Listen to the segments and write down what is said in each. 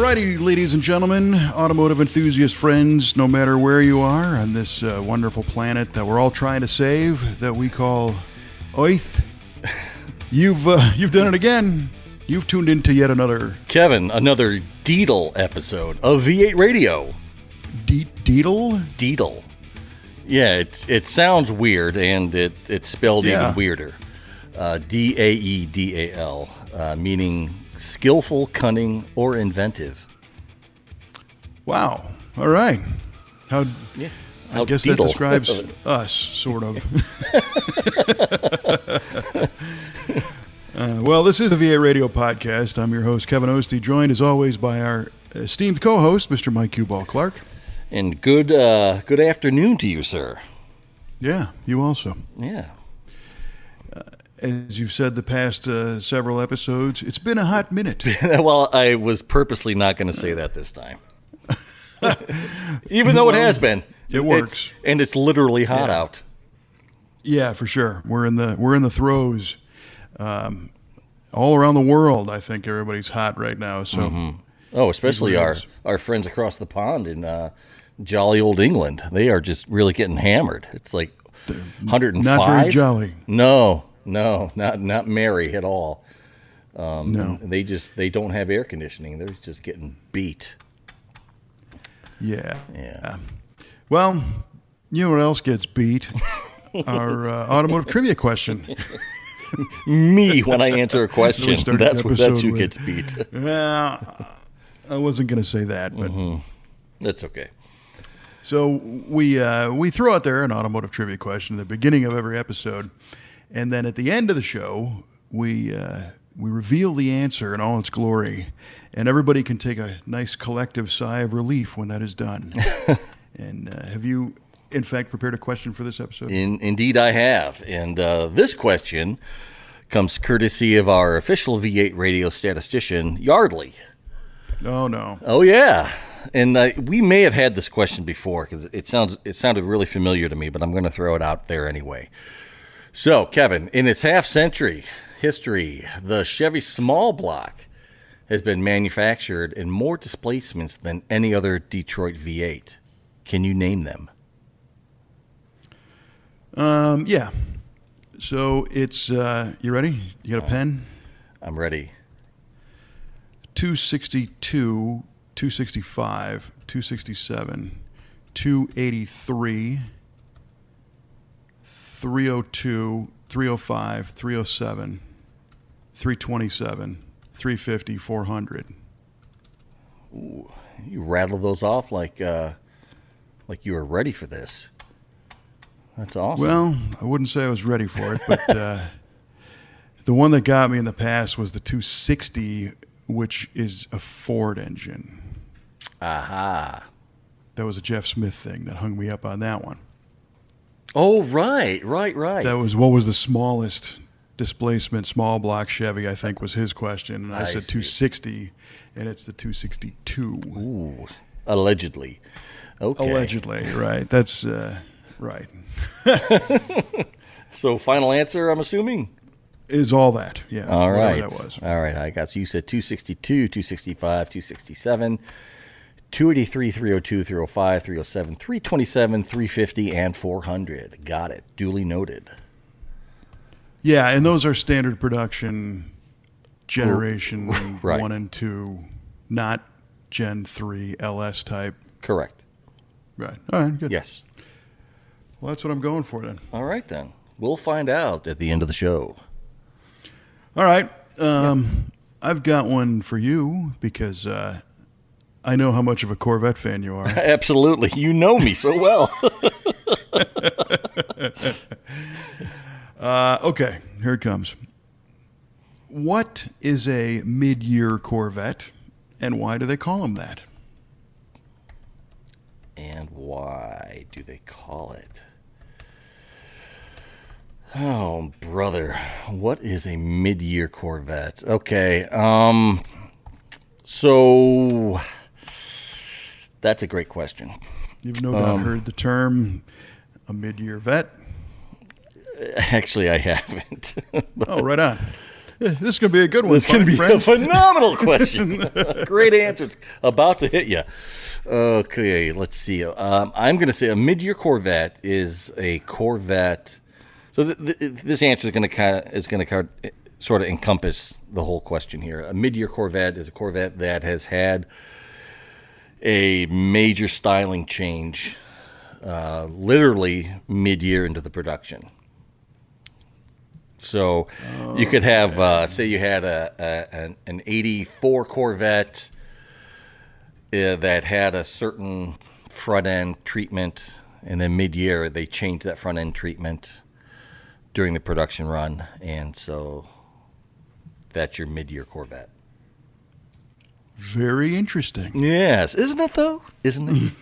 Alrighty, ladies and gentlemen, automotive enthusiast friends, no matter where you are on this wonderful planet that we're all trying to save, that we call Earth, you've done it again. You've tuned into yet another... Kevin, another Deedle episode of V8 Radio. Deedle? Deedle. Yeah, it sounds weird, and it's spelled even weirder. Daedal, meaning skillful, cunning, or inventive. Wow. All right. I guess Deedle. that describes us, sort of. Well, this is the V8 Radio Podcast. I'm your host, Kevin Oeste, joined as always by our esteemed co-host, Mr. Mike Q-Ball Clarke. And good afternoon to you, sir. Yeah, you also. Yeah. As you've said the past several episodes, it's been a hot minute. Well, I was purposely not going to say that this time. Even though it has been. It works. And it's literally hot out. Yeah, for sure. We're in the throes. All around the world, I think everybody's hot right now. So, especially our friends across the pond in jolly old England. They are just really getting hammered. It's like 105. Not very jolly. No, not merry at all. No, they don't have air conditioning. They're just getting beat. Yeah. Well, you know what else gets beat? Our automotive trivia question. Me, when I answer a question, that's who gets beat. I wasn't going to say that, but that's okay. So we throw out there an automotive trivia question at the beginning of every episode, and then at the end of the show, we reveal the answer in all its glory, and everybody can take a nice collective sigh of relief when that is done. And have you, in fact, prepared a question for this episode? Indeed, I have. And this question comes courtesy of our official V8 radio statistician, Yardley. Oh, no. Oh, yeah. And we may have had this question before because it sounded really familiar to me, but I'm going to throw it out there anyway. So, Kevin, in its half-century history, the Chevy small block has been manufactured in more displacements than any other Detroit V8. Can you name them? Yeah. So it's, you ready? You got a pen? I'm ready. 262, 265, 267, 283, 302, 305, 307, 327, 350, 400. Ooh, you rattle those off like you were ready for this. That's awesome. Well, I wouldn't say I was ready for it, but the one that got me in the past was the 260, which is a Ford engine. Aha. That was a Jeff Smith thing that hung me up on that one. Oh, right. That was what was the smallest displacement small block Chevy, I think, was his question. And I said 260, and it's the 262. Ooh, allegedly. Okay. Allegedly, right. That's right. So final answer, I'm assuming? Is all that, yeah. All right. That was. All right, I got you. You said 262, 265, 267, 283, 302, 305, 307, 327, 350, and 400. Got it. Duly noted. Yeah, and those are standard production generation 1 and 2, not Gen 3 LS type. Correct. Right. All right, good. Yes. Well, that's what I'm going for then. All right, then. We'll find out at the end of the show. All right. I've got one for you because I know how much of a Corvette fan you are. Absolutely. You know me so well. Okay, here it comes. What is a mid-year Corvette, and why do they call them that? And why do they call it? Oh, brother. What is a mid-year Corvette? Okay. So that's a great question. You've no doubt heard the term a mid-year vet. Actually, I haven't. Oh, right on. This is going to be a good one. This is going to be friend. a phenomenal question. Great answer. It's about to hit you. Okay, let's see. I'm going to say a mid-year Corvette is a Corvette. So this answer is going to sort of encompass the whole question here. A mid-year Corvette is a Corvette that has had a major styling change, literally mid-year into the production. So you could have, say you had an 84 Corvette that had a certain front-end treatment, and then mid-year they changed that front-end treatment during the production run, and so that's your mid-year Corvette. Very interesting. Yes. Isn't it, though? Isn't it?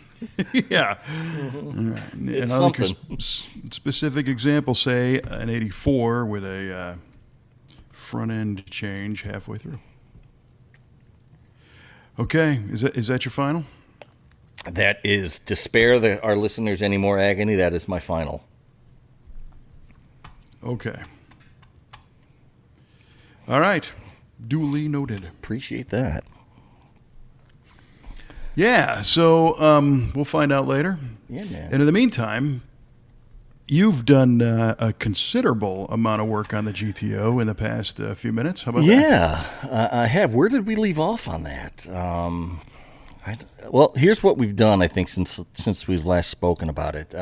Yeah. Mm-hmm. Right. It's and I think something. a specific example, say an 84 with a front end change halfway through. Okay, is that your final? That is, to spare our listeners any more agony, that is my final. Okay. All right. Duly noted. Appreciate that. Yeah, so we'll find out later. Yeah, man. And in the meantime, you've done a considerable amount of work on the GTO in the past few minutes. How about that? Yeah, I have. Where did we leave off on that? Well, here's what we've done, I think, since we've last spoken about it.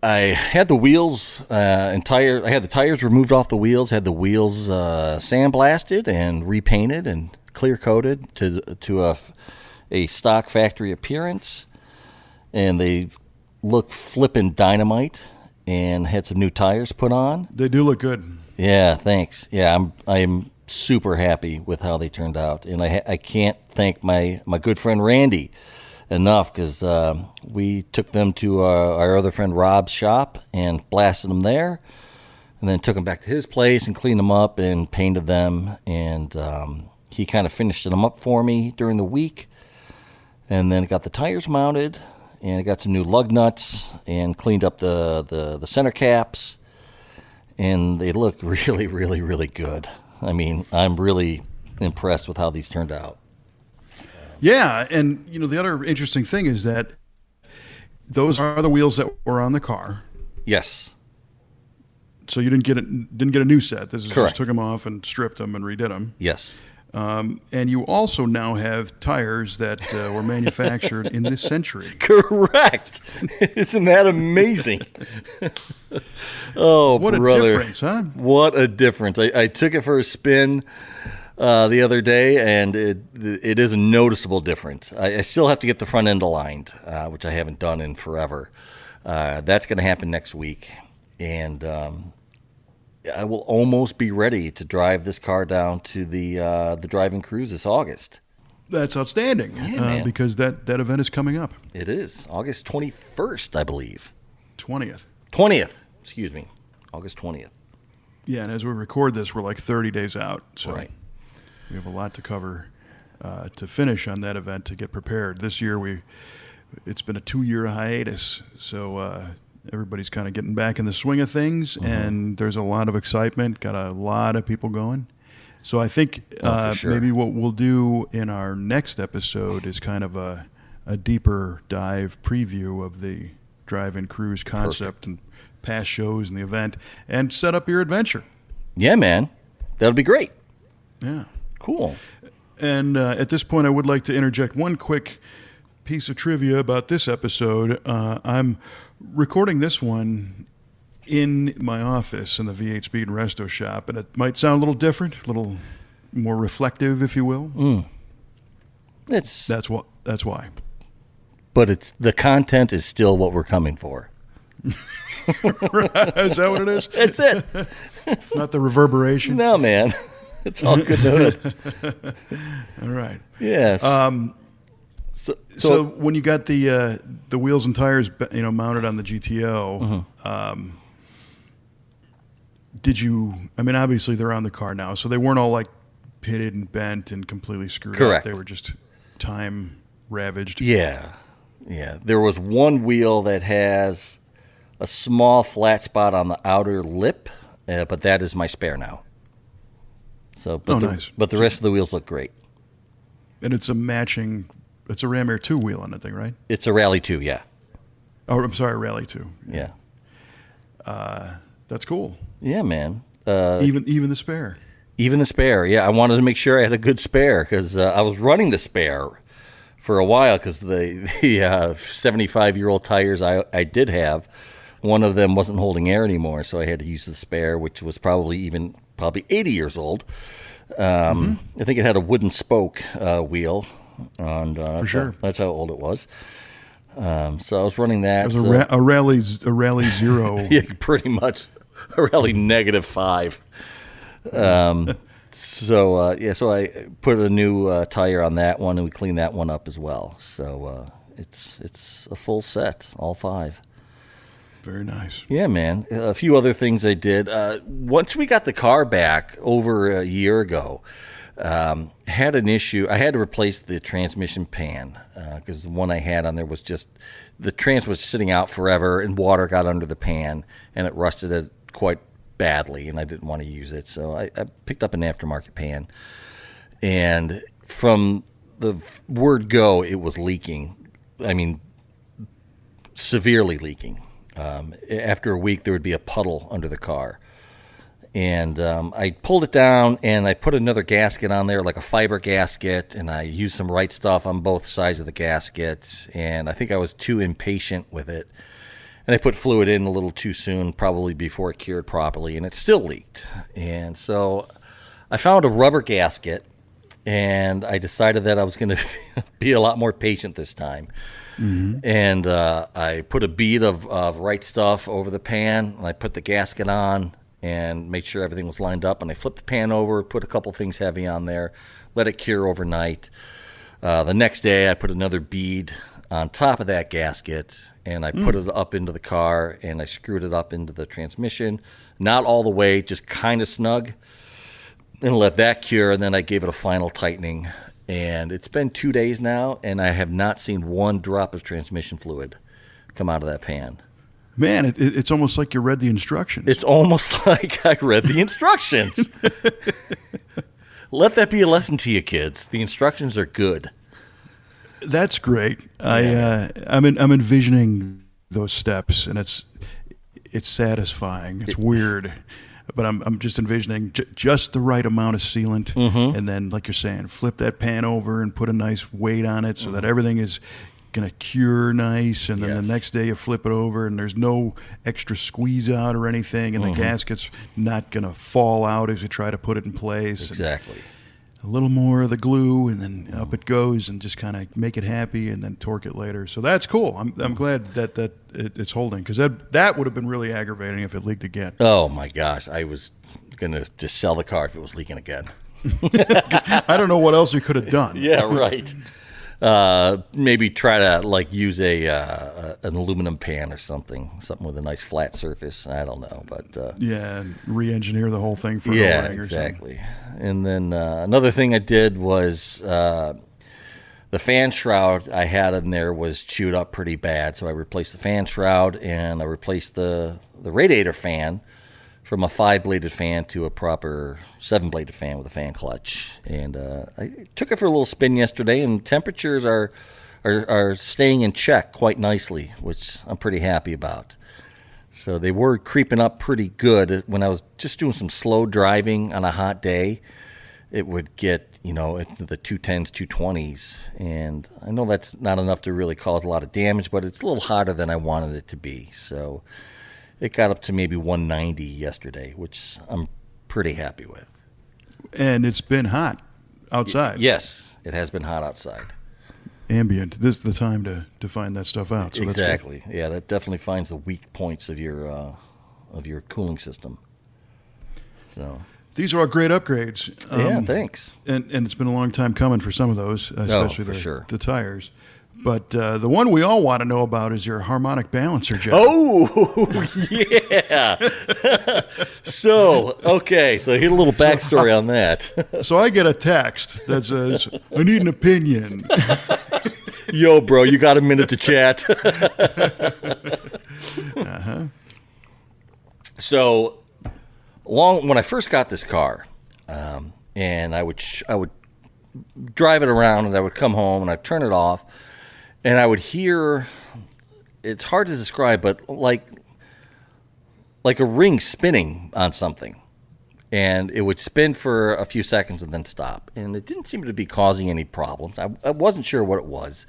I had the wheels and tire. I had the tires removed off the wheels. Had the wheels sandblasted and repainted and clear coated to a stock factory appearance, and they look flippin' dynamite. And had some new tires put on. They do look good. Yeah, thanks. Yeah, I'm super happy with how they turned out, and I can't thank my good friend Randy enough, because we took them to our other friend Rob's shop and blasted them there, and then took them back to his place and cleaned them up and painted them, and he kind of finished them up for me during the week, and then got the tires mounted, and I got some new lug nuts and cleaned up the center caps, and they look really, really, really good. I mean, I'm really impressed with how these turned out. Yeah, and the other interesting thing is that those are the wheels that were on the car. Yes. So you didn't get a new set. This is Correct. just took them off and stripped them and redid them. Yes. And you also now have tires that were manufactured in this century. Correct. Isn't that amazing? Oh, What brother. a difference, huh? What a difference. I took it for a spin the other day, and it is a noticeable difference. I still have to get the front end aligned, which I haven't done in forever. That's going to happen next week, and I will almost be ready to drive this car down to the Drive In Cruise this August. That's outstanding, man. because that event is coming up. It is August 21st, I believe. 20th. 20th, excuse me, August 20th. Yeah, and as we record this, we're like 30 days out. So Right. we have a lot to cover to finish on that event, to get prepared. This year, it's been a 2-year hiatus, so everybody's kind of getting back in the swing of things, and there's a lot of excitement, got a lot of people going. So I think for sure. maybe what we'll do in our next episode is kind of a deeper dive preview of the Drive-In Cruise concept and past shows and the event, and set up your adventure. Yeah, man. That'll be great. Yeah. Cool. And at this point, I would like to interject one quick piece of trivia about this episode. I'm recording this one in my office in the V8 Speed and Resto shop, and it might sound a little different, a little more reflective, if you will. That's why. But the content is still what we're coming for. Is that what it is? That's it. It's not the reverberation. No, man. It's all good to hood. All right. Yes. So when you got the wheels and tires, mounted on the GTO, did you? I mean, obviously they're on the car now, so they weren't all like pitted and bent and completely screwed Correct. up. They were just time ravaged. Yeah. There was one wheel that has a small flat spot on the outer lip, but that is my spare now. So, nice. But the rest of the wheels look great. And it's a Ram Air 2 wheel on that thing, right? It's a Rally 2, yeah. Oh, I'm sorry, Rally 2. Yeah. That's cool. Yeah, man. Even the spare. Even the spare, yeah. I wanted to make sure I had a good spare because I was running the spare for a while because the 75-year-old tires I did have, one of them wasn't holding air anymore, so I had to use the spare, which was probably 80 years old. I think it had a wooden spoke wheel. And, for sure. That's how old it was. So I was running that. It was a Rally Zero. Yeah, pretty much. A Rally -5. So I put a new tire on that one, and we cleaned that one up as well. So it's a full set, all 5. Very nice. Yeah, man. A few other things I did. Once we got the car back over a year ago, had an issue. I had to replace the transmission pan because the one I had on there was just the trans was sitting out forever, and water got under the pan, and it rusted it quite badly, and I didn't want to use it. So I picked up an aftermarket pan, and from the word go, it was leaking. I mean, severely leaking. After a week, there would be a puddle under the car. And I pulled it down, and I put another gasket on there, like a fiber gasket, and I used some Right Stuff on both sides of the gasket, and I think I was too impatient with it. And I put fluid in a little too soon, probably before it cured properly, and it still leaked. And so I found a rubber gasket, and I decided that I was going to be a lot more patient this time. And I put a bead of Right Stuff over the pan, and I put the gasket on and made sure everything was lined up. And I flipped the pan over, put a couple things heavy on there, let it cure overnight. The next day, I put another bead on top of that gasket, and I put it up into the car, and I screwed it up into the transmission. Not all the way, just kind of snug, and let that cure, and then I gave it a final tightening. And it's been 2 days now, and I have not seen one drop of transmission fluid come out of that pan. Man, it's almost like you read the instructions. It's almost like I read the instructions. Let that be a lesson to you, kids. The instructions are good. That's great. Yeah. I'm envisioning those steps, and it's satisfying. It's weird. But I'm just envisioning just the right amount of sealant, and then, like you're saying, flip that pan over and put a nice weight on it so that everything is going to cure nice, and then the next day you flip it over, and there's no extra squeeze out or anything, and the gasket's not going to fall out as you try to put it in place. Exactly. A little more of the glue, and then up it goes, and just kind of make it happy, and then torque it later. So that's cool. I'm glad that it's holding, because that would have been really aggravating if it leaked again. Oh my gosh, I was gonna just sell the car if it was leaking again. I don't know what else you could have done. Yeah, right. Maybe try to use an aluminum pan or something with a nice flat surface. I don't know, but and re-engineer the whole thing for exactly. And then another thing I did was the fan shroud I had in there was chewed up pretty bad, so I replaced the fan shroud, and I replaced the radiator fan from a 5-bladed fan to a proper 7-bladed fan with a fan clutch. And I took it for a little spin yesterday, and temperatures are staying in check quite nicely, which I'm pretty happy about. So they were creeping up pretty good. When I was just doing some slow driving on a hot day, it would get, into the 210s, 220s. And I know that's not enough to really cause a lot of damage, but it's a little hotter than I wanted it to be. So it got up to maybe 190 yesterday, which I'm pretty happy with. And it's been hot outside. Yes, it has been hot outside. Ambient. This is the time to find that stuff out. So exactly. Yeah, that definitely finds the weak points of your cooling system. So these are all great upgrades. Yeah, thanks. And it's been a long time coming for some of those, especially the tires. But the one we all want to know about is your harmonic balancer, Jeff. Oh, yeah. So hit a little backstory on that. So I get a text that says, I need an opinion. Yo, bro, you got a minute to chat? So when I first got this car, and I would drive it around, and I would come home and I'd turn it off, and I would hear, it's hard to describe, but like a ring spinning on something. And it would spin for a few seconds and then stop. And it didn't seem to be causing any problems. I wasn't sure what it was.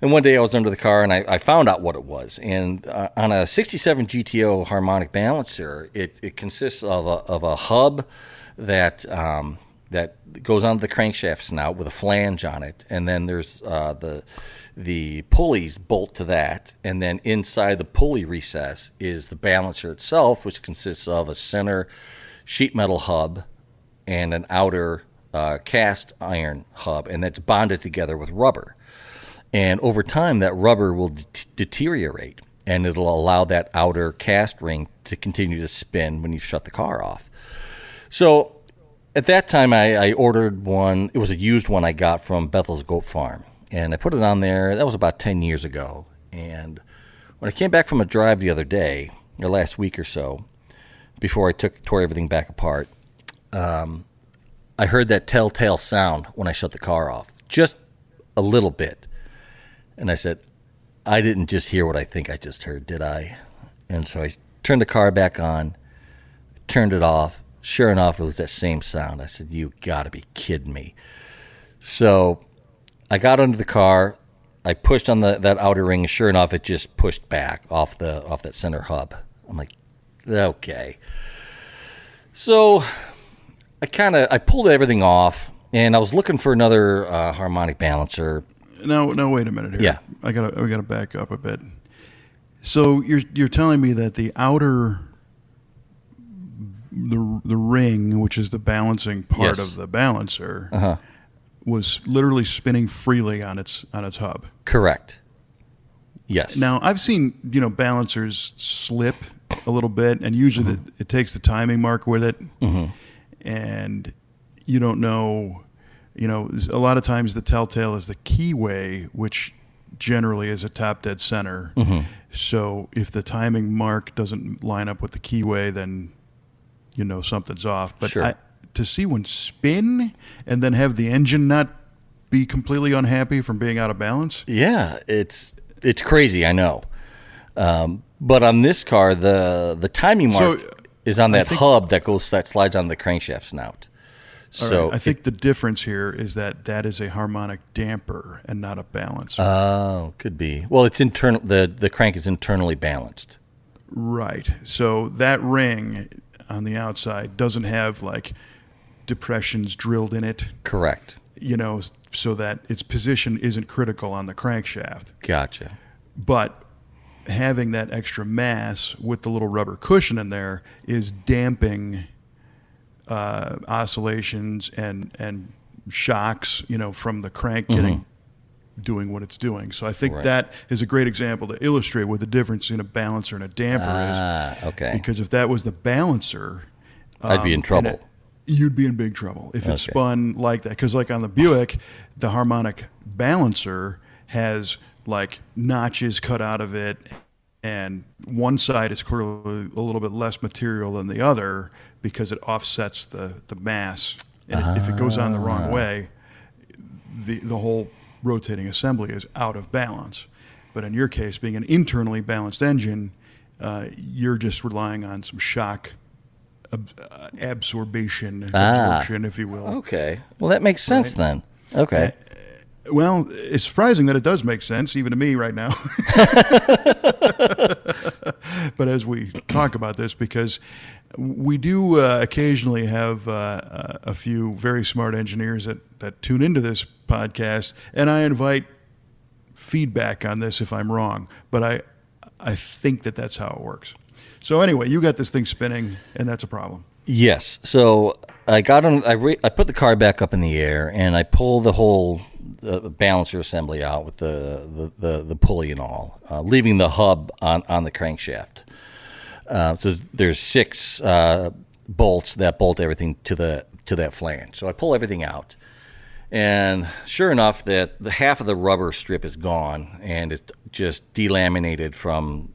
And one day I was under the car and I found out what it was. And on a 67 GTO harmonic balancer, it consists of a hub that goes onto the crankshaft snout with a flange on it, and then there's the pulleys bolt to that, and then inside the pulley recess is the balancer itself, which consists of a center sheet metal hub and an outer cast iron hub, and that's bonded together with rubber. And over time, that rubber will deteriorate, and it'll allow that outer cast ring to continue to spin when you shut the car off. So at that time, I ordered one. It was a used one I got from Bethel's Goat Farm, and I put it on there. That was about 10 years ago. And when I came back from a drive the other day, or last week or so, before I tore everything back apart, I heard that telltale sound when I shut the car off, just a little bit. And I said, I didn't just hear what I think I just heard, did I? And so I turned the car back on, turned it off. Sure enough, it was that same sound. I said, you got to be kidding me. So I got under the car. I pushed on that outer ring. And sure enough, it just pushed back off that center hub. I'm like, okay. So I pulled everything off, and I was looking for another harmonic balancer. No, wait a minute here. Yeah. we gotta back up a bit. So you're telling me that the outer the ring, which is the balancing part of the balancer, was literally spinning freely on its hub. Correct. Yes. Now I've seen balancers slip a little bit, and usually it takes the timing mark with it, and you don't know. A lot of times the telltale is the keyway, which generally is a top dead center. So if the timing mark doesn't line up with the keyway, then something's off. But sure. To see one spin and then have the engine not be completely unhappy from being out of balance. Yeah, it's crazy, I know. But on this car, the timing mark is on that hub that slides on the crankshaft snout. So right. I think the difference here is that is a harmonic damper and not a balancer. Oh, could be. Well, it's internal. The crank is internally balanced. Right. So that ring on the outside doesn't have like depressions drilled in it. Correct. So that its position isn't critical on the crankshaft. Gotcha. But having that extra mass with the little rubber cushion in there is damping oscillations and shocks, from the crank doing what it's doing. So I think that is a great example to illustrate what the difference in a balancer and a damper is. Okay. Because if that was the balancer, I'd be in trouble. You'd be in big trouble if it spun like that. Because like on the Buick, the harmonic balancer has like notches cut out of it, and one side is clearly a little bit less material than the other because it offsets the mass. And if it goes on the wrong way, the whole rotating assembly is out of balance. But in your case, being an internally balanced engine, you're just relying on some shock absorption, if you will. Okay. Well, that makes sense then. Okay. Well, it's surprising that it does make sense, even to me right now. But as we talk about this, because we do occasionally have a few very smart engineers that tune into this podcast, and I invite feedback on this if I'm wrong, but I think that's how it works. So anyway, you got this thing spinning, and that's a problem. Yes. So I got on. I put the car back up in the air, and I pulled the whole balancer assembly out with the pulley and all, leaving the hub on the crankshaft. So there's 6 bolts that bolt everything to that flange. So I pull everything out, and sure enough, that the half of the rubber strip is gone, and it's just delaminated from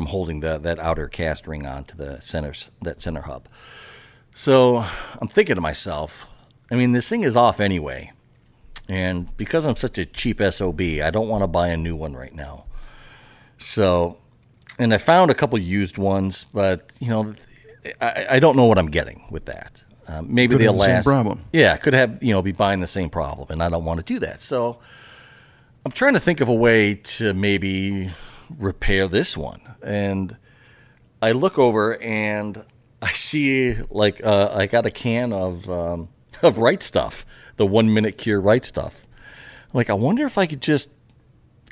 holding that outer cast ring on to that center hub. So I'm thinking to myself, I mean, this thing is off anyway. And because I'm such a cheap SOB, I don't want to buy a new one right now. So, and I found a couple used ones, but, you know, I don't know what I'm getting with that. Maybe could they'll have the last. same problem. Yeah, could have, you know, be buying the same problem, and I don't want to do that. So I'm trying to think of a way to maybe repair this one. And I look over and I see like I got a can of Right Stuff, the 1 minute cure Right Stuff. I'm like, I wonder if I could just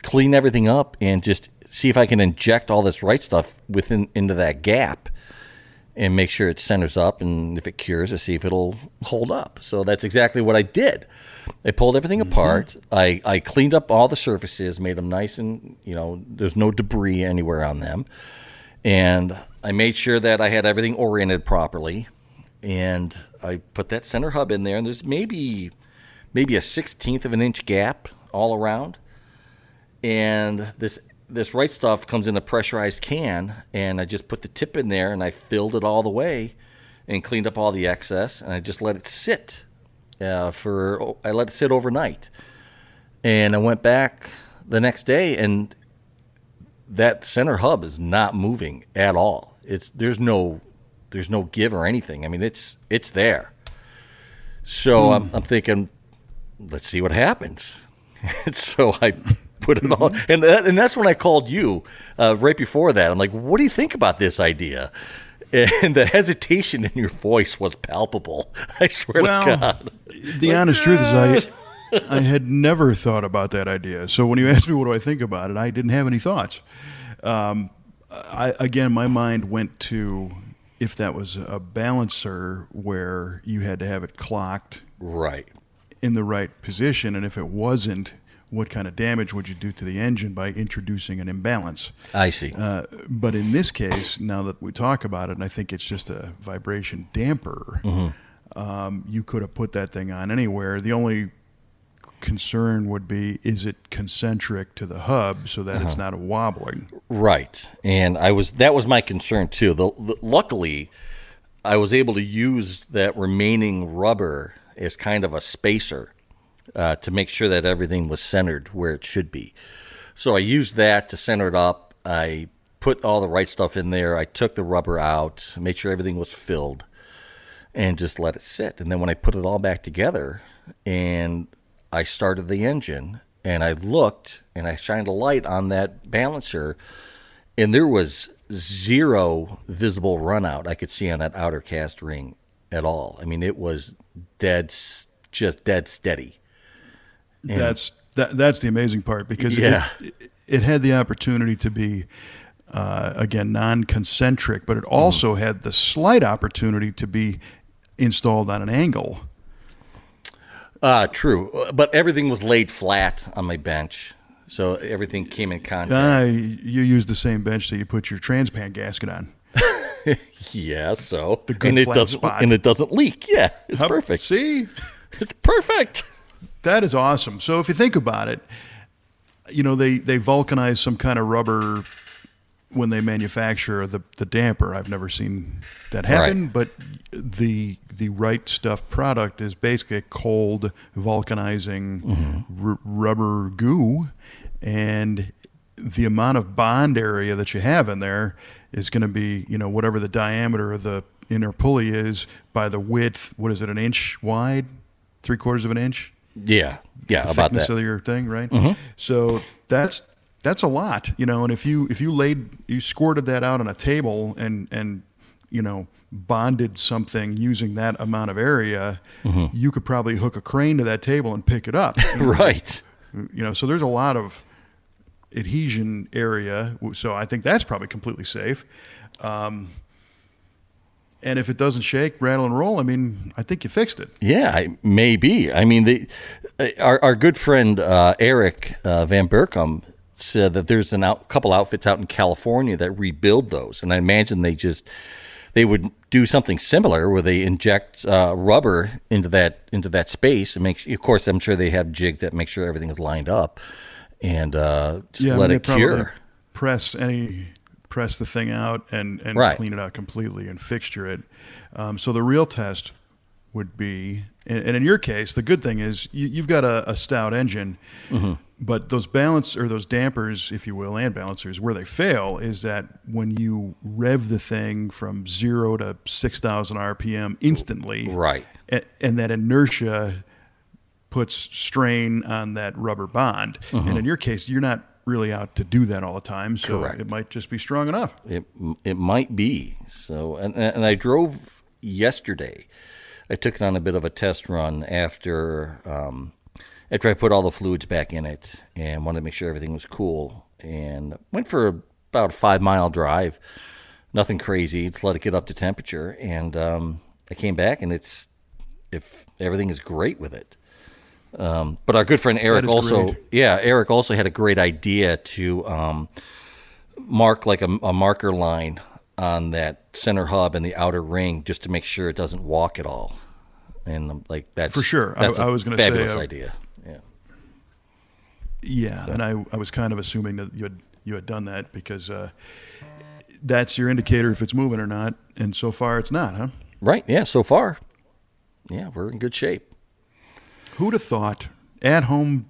clean everything up and just see if I can inject all this Right Stuff into that gap and make sure it centers up, and if it cures, to see if it'll hold up. So that's exactly what I did. I pulled everything apart. I cleaned up all the surfaces, made them nice and, you know, there's no debris anywhere on them. And I made sure that I had everything oriented properly. And I put that center hub in there, and there's maybe a 1/16 of an inch gap all around. And this Right Stuff comes in a pressurized can, and I just put the tip in there, and I filled it all the way and cleaned up all the excess, and I just let it sit I let it sit overnight. And I went back the next day, and that center hub is not moving at all. There's no give or anything. I mean, it's there. So I'm thinking, let's see what happens. So I put it all, and that's when I called you right before that. I'm like, what do you think about this idea? And the hesitation in your voice was palpable. I swear to God. The honest truth is I had never thought about that idea. So when you asked me what do I think about it, I didn't have any thoughts. Again, my mind went to if that was a balancer where you had to have it clocked right in the right position, and if it wasn't, what kind of damage would you do to the engine by introducing an imbalance? I see. But in this case, now that we talk about it, and I think it's just a vibration damper, you could have put that thing on anywhere. The only concern would be, is it concentric to the hub so that it's not wobbling? Right. And that was my concern too. Luckily, I was able to use that remaining rubber as kind of a spacer to make sure that everything was centered where it should be. So I used that to center it up. I put all the Right Stuff in there. I took the rubber out, made sure everything was filled, and just let it sit. And then when I put it all back together and I started the engine and I looked and I shined a light on that balancer, and there was zero visible run out I could see on that outer cast ring at all. I mean, it was just dead steady. And that's the amazing part, because it had the opportunity to be, again, non-concentric, but it also had the slight opportunity to be installed on an angle. True, but everything was laid flat on my bench, so everything came in contact. You used the same bench that you put your transpan gasket on. Yeah, so the good flat spot, and it doesn't leak. Yeah, it's perfect. See, it's perfect. That is awesome. So if you think about it, you know, they vulcanize some kind of rubber when they manufacture the damper. I've never seen that happen, but the Right Stuff product is basically a cold vulcanizing rubber goo, and the amount of bond area that you have in there is going to be, you know, whatever the diameter of the inner pulley is by the width. What is it, an inch wide, 3/4 of an inch? Yeah, the about thickness that. of your thing, right? So that's a lot, you know. And if you squirted that out on a table and you know, bonded something using that amount of area, you could probably hook a crane to that table and pick it up. Right. You know, so there's a lot of adhesion area. So I think that's probably completely safe. And if it doesn't shake, rattle, and roll, I mean, I think you fixed it. Yeah, maybe. I mean, our good friend Eric Van Berkom said that there's couple outfits out in California that rebuild those, and I imagine they would do something similar where they inject rubber into that space and of course, I'm sure they have jigs that make sure everything is lined up, and just let it cure. Press the thing out and clean it out completely and fixture it. So the real test would be, and in your case, the good thing is you've got a stout engine, but those those dampers, if you will, and balancers, where they fail is that when you rev the thing from 0 to 6,000 RPM instantly, Right. And that inertia puts strain on that rubber bond. And in your case, you're not really out to do that all the time, so Correct. it might just be strong enough. It might be. So, and I drove yesterday. I took it on a bit of a test run after I put all the fluids back in it and wanted to make sure everything was cool. And went for about a 5-mile drive. Nothing crazy. Just let it get up to temperature. And I came back, and if everything is great with it. But our good friend Eric Eric also had a great idea to mark like a marker line on that center hub and the outer ring just to make sure it doesn't walk at all. And like that's For sure. That's I was going to say fabulous idea. Yeah. Yeah, and I was kind of assuming that you had done that because that's your indicator if it's moving or not. And so far, it's not, huh? Right. Yeah. So far, yeah, we're in good shape. Who'd have thought at-home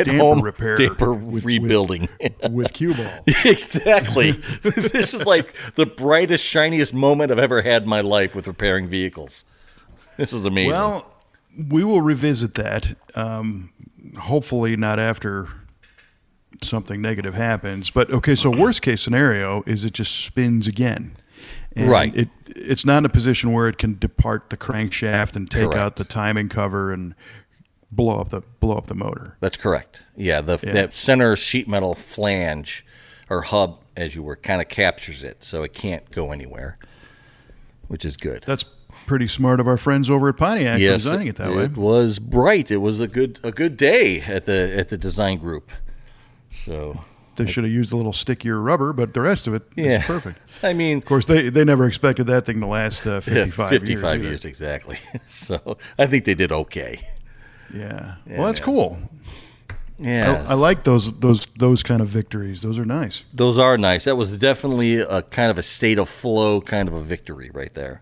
damper repair, rebuilding with cue ball? Exactly. This is like the brightest, shiniest moment I've ever had in my life with repairing vehicles. This is amazing. Well, we will revisit that. Hopefully not after something negative happens. But okay, so worst case scenario is it just spins again. And right. It's not in a position where it can depart the crankshaft and take Correct. out the timing cover and blow up the motor. That's correct. Yeah, that center sheet metal flange or hub, as you were, kind of captures it, so it can't go anywhere, which is good. That's pretty smart of our friends over at Pontiac for designing it that way. It was bright. It was a good day at the design group. So they should have used a little stickier rubber, but the rest of it is perfect. I mean, of course, they never expected that thing to last 55 years. 55 years, exactly. So I think they did okay. Yeah. Well, that's cool. Yeah. I like those kind of victories. Those are nice. Those are nice. That was definitely a kind of a state of flow kind of a victory right there.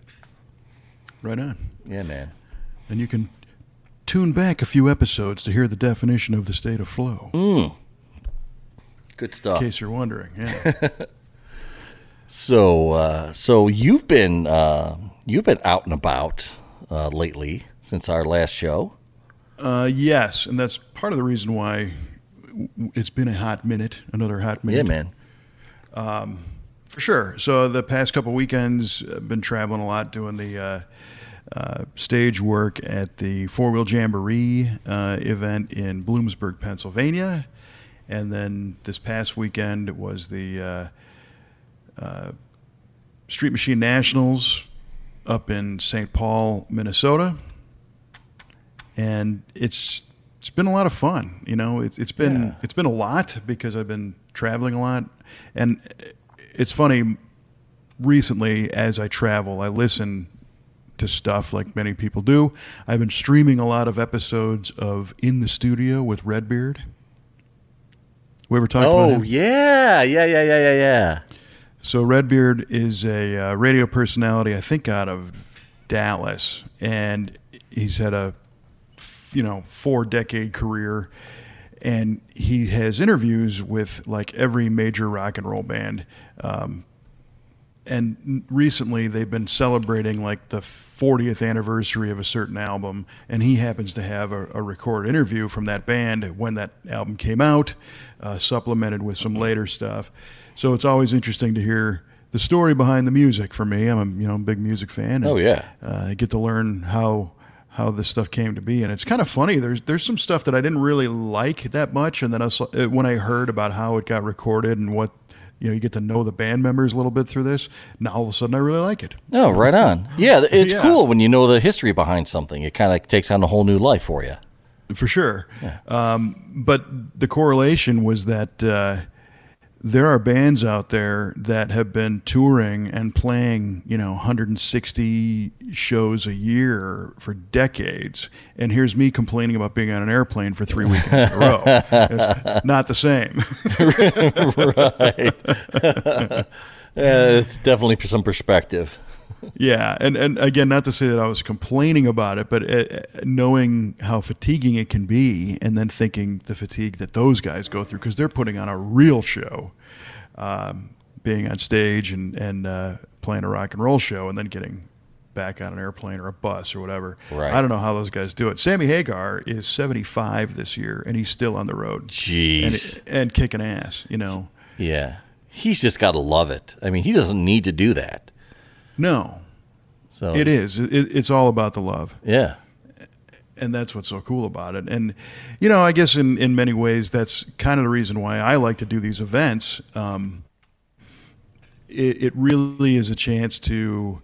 Right on. Yeah, man. And you can tune back a few episodes to hear the definition of the state of flow. Good stuff. In case you're wondering, yeah. So you've been out and about lately since our last show. Yes, and that's part of the reason why it's been another hot minute. Yeah, man. For sure. So the past couple weekends, I've been traveling a lot, doing the stage work at the Four Wheel Jamboree event in Bloomsburg, Pennsylvania. And then this past weekend it was the Street Machine Nationals up in St. Paul, Minnesota. And it's been a lot of fun. You know, it's been a lot because I've been traveling a lot. And it's funny, recently as I travel, I listen to stuff like many people do. I've been streaming a lot of episodes of In the Studio with Redbeard. We ever talked about him? Oh, yeah. So Redbeard is a radio personality, I think, out of Dallas, and he's had a 4-decade career, and he has interviews with like every major rock and roll band. And recently they've been celebrating like the 40th anniversary of a certain album, and he happens to have a recorded interview from that band when that album came out, supplemented with some later stuff. So it's always interesting to hear the story behind the music for me. I'm a big music fan. And, oh, yeah. I get to learn how this stuff came to be, and it's kind of funny. There's some stuff that I didn't really like that much, and then when I heard about how it got recorded and what, you get to know the band members a little bit through this, now all of a sudden I really like it. Oh, right on. Yeah, it's cool when you know the history behind something. It kind of takes on a whole new life for you. For sure. Yeah. But the correlation was that there are bands out there that have been touring and playing, 160 shows a year for decades. And here's me complaining about being on an airplane for 3 weekends in a row. It's not the same. Right. It's definitely some perspective. Yeah, and again, not to say that I was complaining about it, but knowing how fatiguing it can be, and then thinking the fatigue that those guys go through because they're putting on a real show, being on stage and playing a rock and roll show, and then getting back on an airplane or a bus or whatever. Right. I don't know how those guys do it. Sammy Hagar is 75 this year, and he's still on the road. Jeez. And kicking ass, you know. Yeah. He's just got to love it. I mean, he doesn't need to do that. No. So It is. It's all about the love. Yeah. And that's what's so cool about it. And, you know, I guess in many ways that's kind of the reason why I like to do these events. It really is a chance to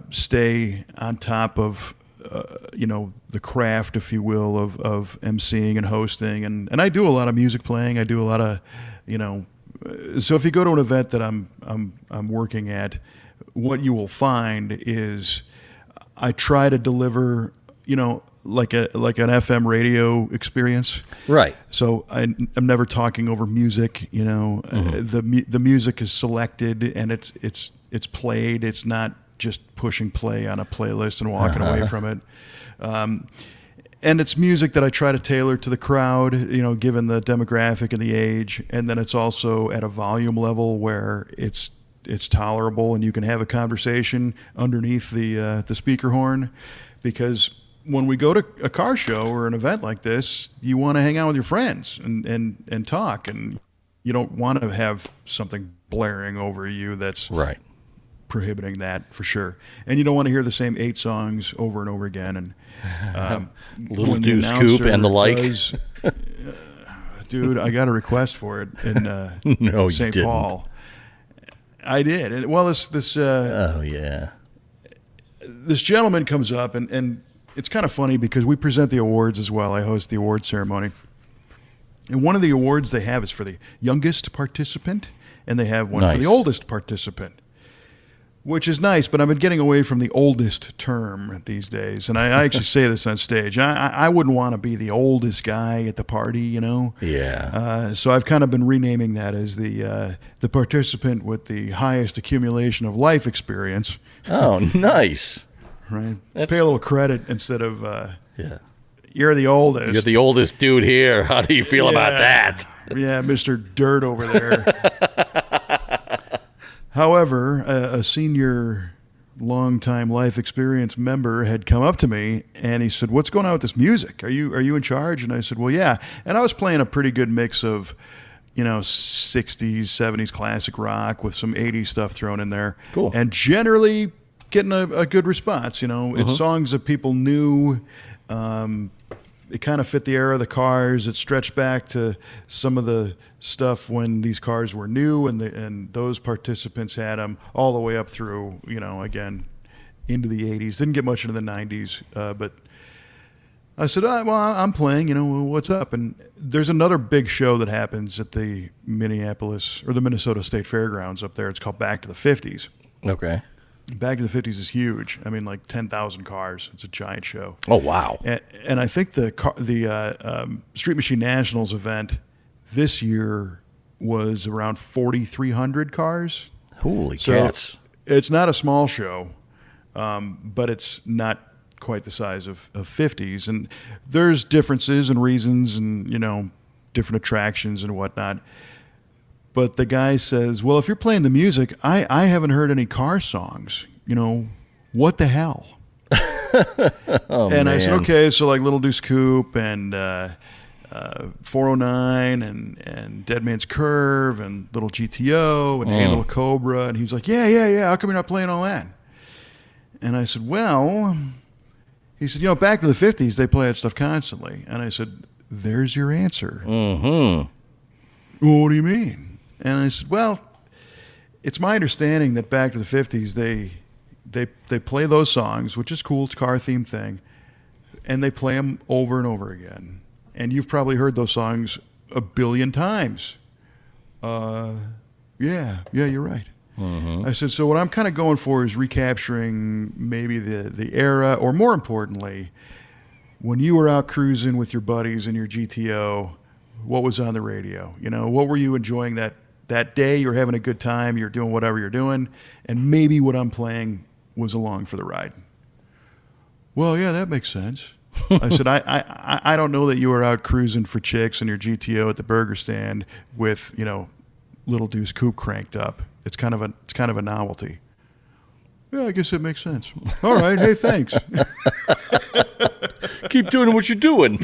stay on top of, you know, the craft, if you will, of emceeing and hosting. And I do a lot of music playing. I do a lot of, you know, so if you go to an event that I'm working at, what you will find is I try to deliver, you know, like an FM radio experience. Right. So I'm never talking over music. You know, the music is selected and it's played. It's not just pushing play on a playlist and walking away from it. And it's music that I try to tailor to the crowd, you know, given the demographic and the age. And then it's also at a volume level where it's tolerable and you can have a conversation underneath the speaker horn. Because when we go to a car show or an event like this, you want to hang out with your friends and talk. And you don't want to have something blaring over you that's Right. prohibiting that for sure. And you don't want to hear the same 8 songs over and over again. And Little when the Deuce Coupe and the like. does- dude, I got a request for it in No, you St. didn't. Paul. I did. And, well, this Oh, yeah. this gentleman comes up, and it's kind of funny because we present the awards as well. I host the award ceremony. And one of the awards they have is for the youngest participant, and they have one for Nice. the oldest participant, which is nice, but I've been getting away from the oldest term these days. And I actually say this on stage. I wouldn't want to be the oldest guy at the party, you know? Yeah. So I've kind of been renaming that as the participant with the highest accumulation of life experience, Oh, nice. right? That's- Pay a little credit instead of, Yeah. you're the oldest. You're the oldest dude here. How do you feel about that? Yeah, Mr. Dirt over there. However, a senior longtime life experience member had come up to me and he said, "What's going on with this music? Are you in charge?" And I said, "Well, yeah." And I was playing a pretty good mix of, you know, 60s, 70s classic rock with some 80s stuff thrown in there. Cool. And generally getting a good response, you know. It's songs that people knew. It kind of fit the era of the cars. It stretched back to some of the stuff when these cars were new, and those participants had them all the way up through, you know, again, into the 80s. Didn't get much into the 90s, but I said, well, I'm playing, you know, what's up? And there's another big show that happens at the Minneapolis or the Minnesota State Fairgrounds up there. It's called Back to the 50s. Okay. Back to the 50s is huge. I mean, like 10,000 cars. It's a giant show. Oh, wow. And I think the Street Machine Nationals event this year was around 4,300 cars. Holy So cats. it's not a small show, but it's not quite the size of 50s. And there's differences and reasons and, you know, different attractions and whatnot. But the guy says, well, if you're playing the music, I haven't heard any car songs. You know, what the hell? And I said, man. okay, so like Little Deuce Coupe and 409 and Dead Man's Curve and Little GTO and Hey Little Cobra. And he's like, yeah. How come you're not playing all that? And I said, well, he said, you know, back in the 50s, they play that stuff constantly. And I said, there's your answer. Mm-hmm. Well, what do you mean? And I said, well, it's my understanding that back to the 50s, they play those songs, which is cool. It's a car-themed thing. And they play them over and over again. And you've probably heard those songs a billion times. Yeah, you're right. Mm-hmm. I said, so what I'm kind of going for is recapturing maybe the era, or more importantly, when you were out cruising with your buddies in your GTO, what was on the radio? You know, what were you enjoying that day? You're having a good time. You're doing whatever you're doing. And maybe what I'm playing was along for the ride. Well, yeah, that makes sense. I said, I don't know that you were out cruising for chicks in your GTO at the burger stand with, Little Deuce Coupe cranked up. It's kind of a novelty. Yeah, I guess it makes sense. All right, hey, thanks. Keep doing what you're doing.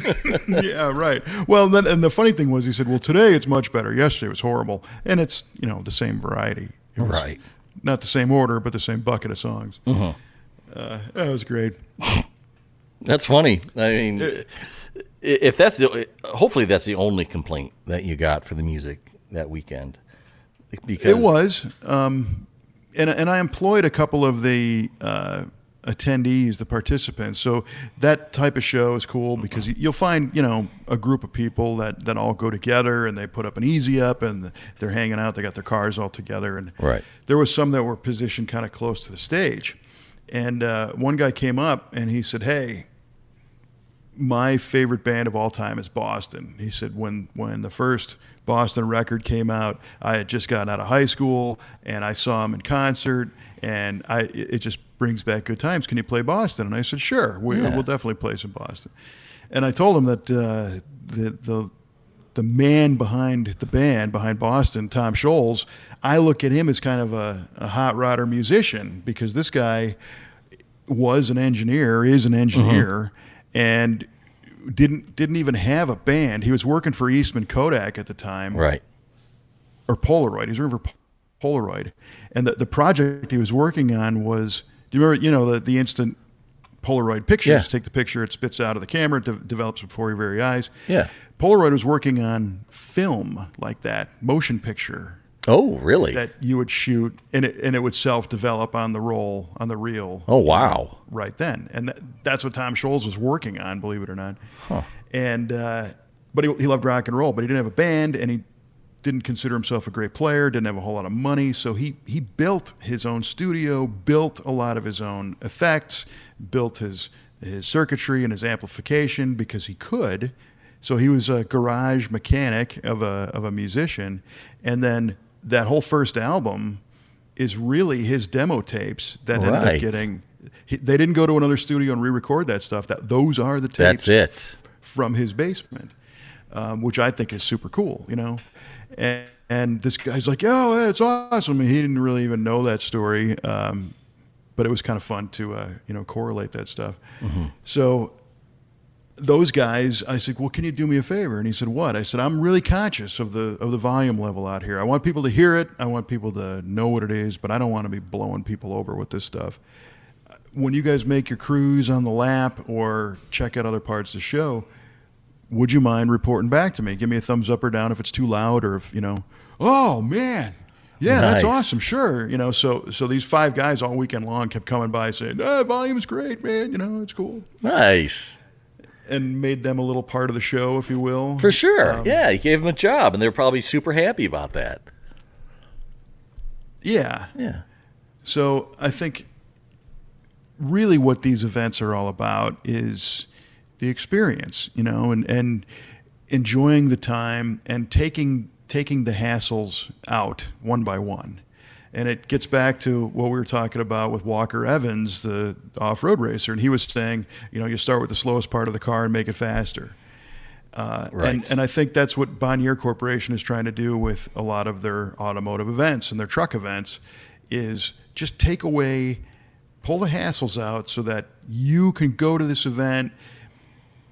Yeah, right. Well, then, and the funny thing was, he said, well, today it's much better. Yesterday was horrible. And it's, the same variety. It was right. Not the same order, but the same bucket of songs. Uh-huh. That was great. That's funny. I mean, if that's hopefully that's the only complaint that you got for the music that weekend. Because it was. And I employed a couple of the attendees, the participants. So that type of show is cool because you'll find, a group of people that all go together and they put up an easy up and they're hanging out. They got their cars all together. And right. There was some that were positioned kind of close to the stage. And one guy came up and he said, hey, my favorite band of all time is Boston. He said, when the first Boston record came out, I had just gotten out of high school and I saw him in concert and it just brings back good times. Can you play Boston? And I said, sure, we'll definitely play some Boston. And I told him that the man behind the band, behind Boston, Tom Scholes, I look at him as kind of a hot rodder musician because this guy is an engineer, and didn't even have a band. He was working for Eastman Kodak at the time. Right. Or Polaroid. He was working for Polaroid. And the project he was working on was, do you remember, the instant Polaroid pictures? Yeah. Take the picture, it spits out of the camera, it develops before your very eyes. Yeah. Polaroid was working on film like that, motion picture. Oh, really? That you would shoot, and it would self-develop on the reel. Oh, wow. Right then. And that's what Tom Scholes was working on, believe it or not. Huh. And but he loved rock and roll, but he didn't have a band, and he didn't consider himself a great player, didn't have a whole lot of money, so he built his own studio, built a lot of his own effects, built his circuitry and his amplification because he could. So he was a garage mechanic of a musician, and then that whole first album is really his demo tapes that ended up getting. They didn't go to another studio and re-record that stuff. Those are the tapes. That's it. From his basement, which I think is super cool, And this guy's like, "Oh, it's awesome." He didn't really even know that story, but it was kind of fun to correlate that stuff. Mm-hmm. So those guys, I said, well, can you do me a favor? And he said, what? I said, I'm really conscious of the volume level out here. I want people to hear it. I want people to know what it is, but I don't want to be blowing people over with this stuff. When you guys make your cruise on the lap or check out other parts of the show, would you mind reporting back to me? Give me a thumbs up or down if it's too loud or if, oh, man. Yeah, nice. That's awesome. Sure. So these 5 guys all weekend long kept coming by saying, volume's great, man. It's cool. Nice. And made them a little part of the show, if you will. For sure. Yeah, you gave them a job, and they're probably super happy about that. Yeah. Yeah. So I think really what these events are all about is the experience, and enjoying the time and taking the hassles out one by one. And it gets back to what we were talking about with Walker Evans, the off-road racer. And he was saying, you start with the slowest part of the car and make it faster. Right. And I think that's what Bonnier Corporation is trying to do with a lot of their automotive events and their truck events is just pull the hassles out so that you can go to this event,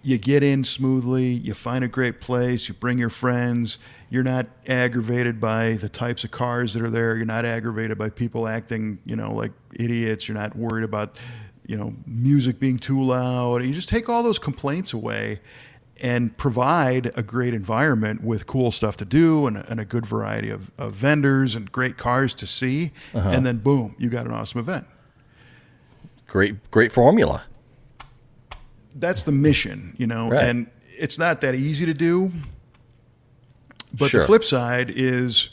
you get in smoothly, you find a great place, you bring your friends, you're not aggravated by the types of cars that are there, you're not aggravated by people acting, like idiots, you're not worried about, music being too loud. You just take all those complaints away and provide a great environment with cool stuff to do and a good variety of vendors and great cars to see, and then boom, you got an awesome event. Great formula. That's the mission, Right. and it's not that easy to do. But Sure. The flip side is,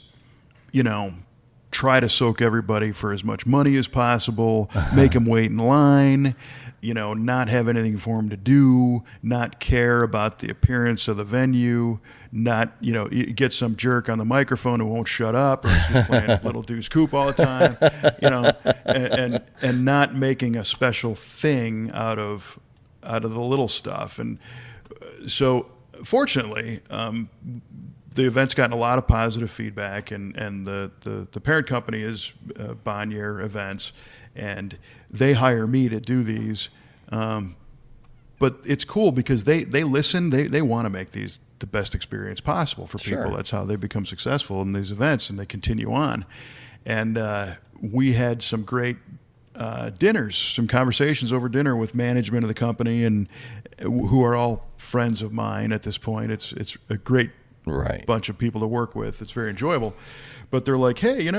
try to soak everybody for as much money as possible, make them wait in line, not have anything for them to do, not care about the appearance of the venue, not, you get some jerk on the microphone who won't shut up or is just playing Little Deuce Coupe all the time, and not making a special thing out of the little stuff. And so fortunately, the event's gotten a lot of positive feedback, and the parent company is Bonnier Events, and they hire me to do these. But it's cool because they listen. They want to make these the best experience possible for people. Sure. That's how they become successful in these events, and they continue on. And we had some great dinners, some conversations over dinner with management of the company, and who are all friends of mine at this point. It's a great bunch of people to work with. It's very enjoyable. But they're like, hey,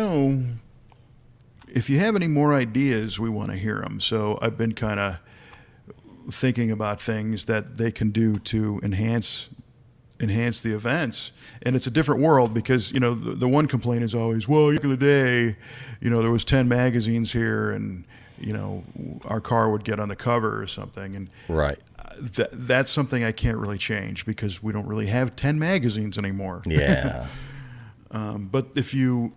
if you have any more ideas, we want to hear them. So I've been kind of thinking about things that they can do to enhance the events. And it's a different world because, the one complaint is always, well, back in the day, there was 10 magazines here and, our car would get on the cover or something. And that's something I can't really change because we don't really have 10 magazines anymore. Yeah. But if you,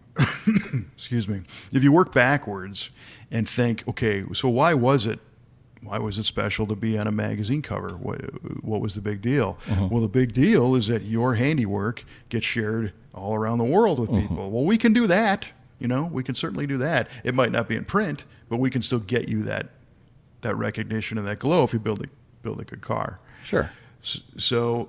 excuse me, if you work backwards and think, okay, so why was it special to be on a magazine cover? What was the big deal? Well, the big deal is that your handiwork gets shared all around the world with people. Well, we can do that. We can certainly do that. It might not be in print, but we can still get you that recognition and that glow if you build a good car. Sure. So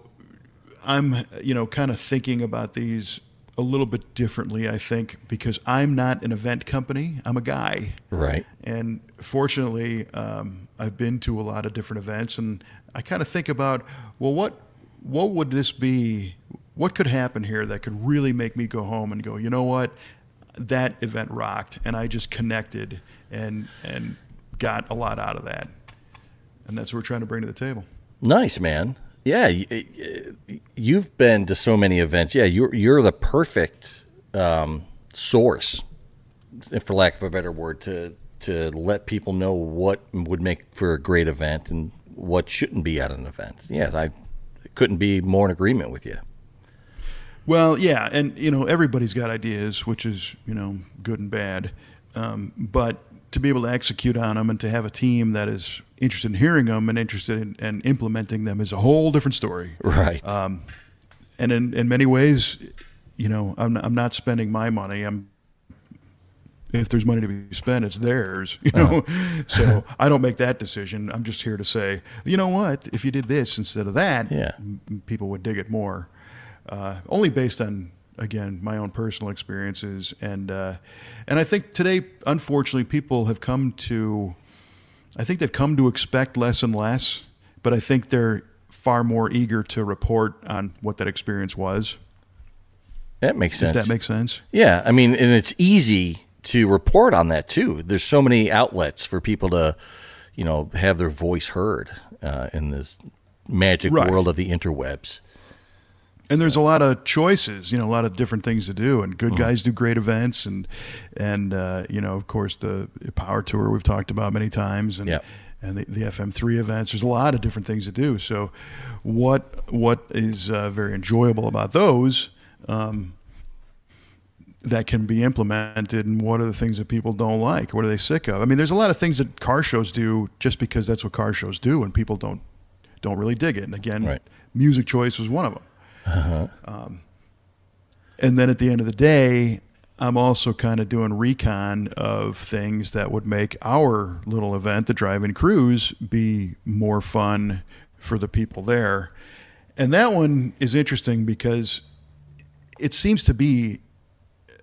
I'm, kind of thinking about these a little bit differently, I think, because I'm not an event company. I'm a guy. Right. And fortunately, I've been to a lot of different events, and I kind of think about, well, what would this be? What could happen here that could really make me go home and go, you know what? That event rocked, and I just connected and got a lot out of that. And that's what we're trying to bring to the table. Nice, man. Yeah, you've been to so many events. Yeah, you're the perfect source, for lack of a better word, to let people know what would make for a great event and what shouldn't be at an event. Yes, I couldn't be more in agreement with you. Well, yeah, and everybody's got ideas, which is good and bad, but to be able to execute on them and to have a team that is interested in hearing them and interested in implementing them is a whole different story. Right. And in many ways, I'm not spending my money. If there's money to be spent, it's theirs. So I don't make that decision. I'm just here to say, you know what? If you did this instead of that, people would dig it more. Only based on, again, my own personal experiences, and I think today, unfortunately, people have come to expect less and less, but I think they're far more eager to report on what that experience was. That makes sense. If that makes sense. Yeah, I mean, and it's easy to report on that too. There's so many outlets for people to, have their voice heard in this magic world of the interwebs. And there's a lot of choices, a lot of different things to do. And good guys do great events, and of course the Power Tour we've talked about many times, and the FM3 events. There's a lot of different things to do. So, what is very enjoyable about those that can be implemented, and what are the things that people don't like? What are they sick of? I mean, there's a lot of things that car shows do just because that's what car shows do, and people don't really dig it. And again, music choice was one of them. And then at the end of the day, I'm also kind of doing recon of things that would make our little event, the Drive In Cruise, be more fun for the people there. And that one is interesting because it seems to be,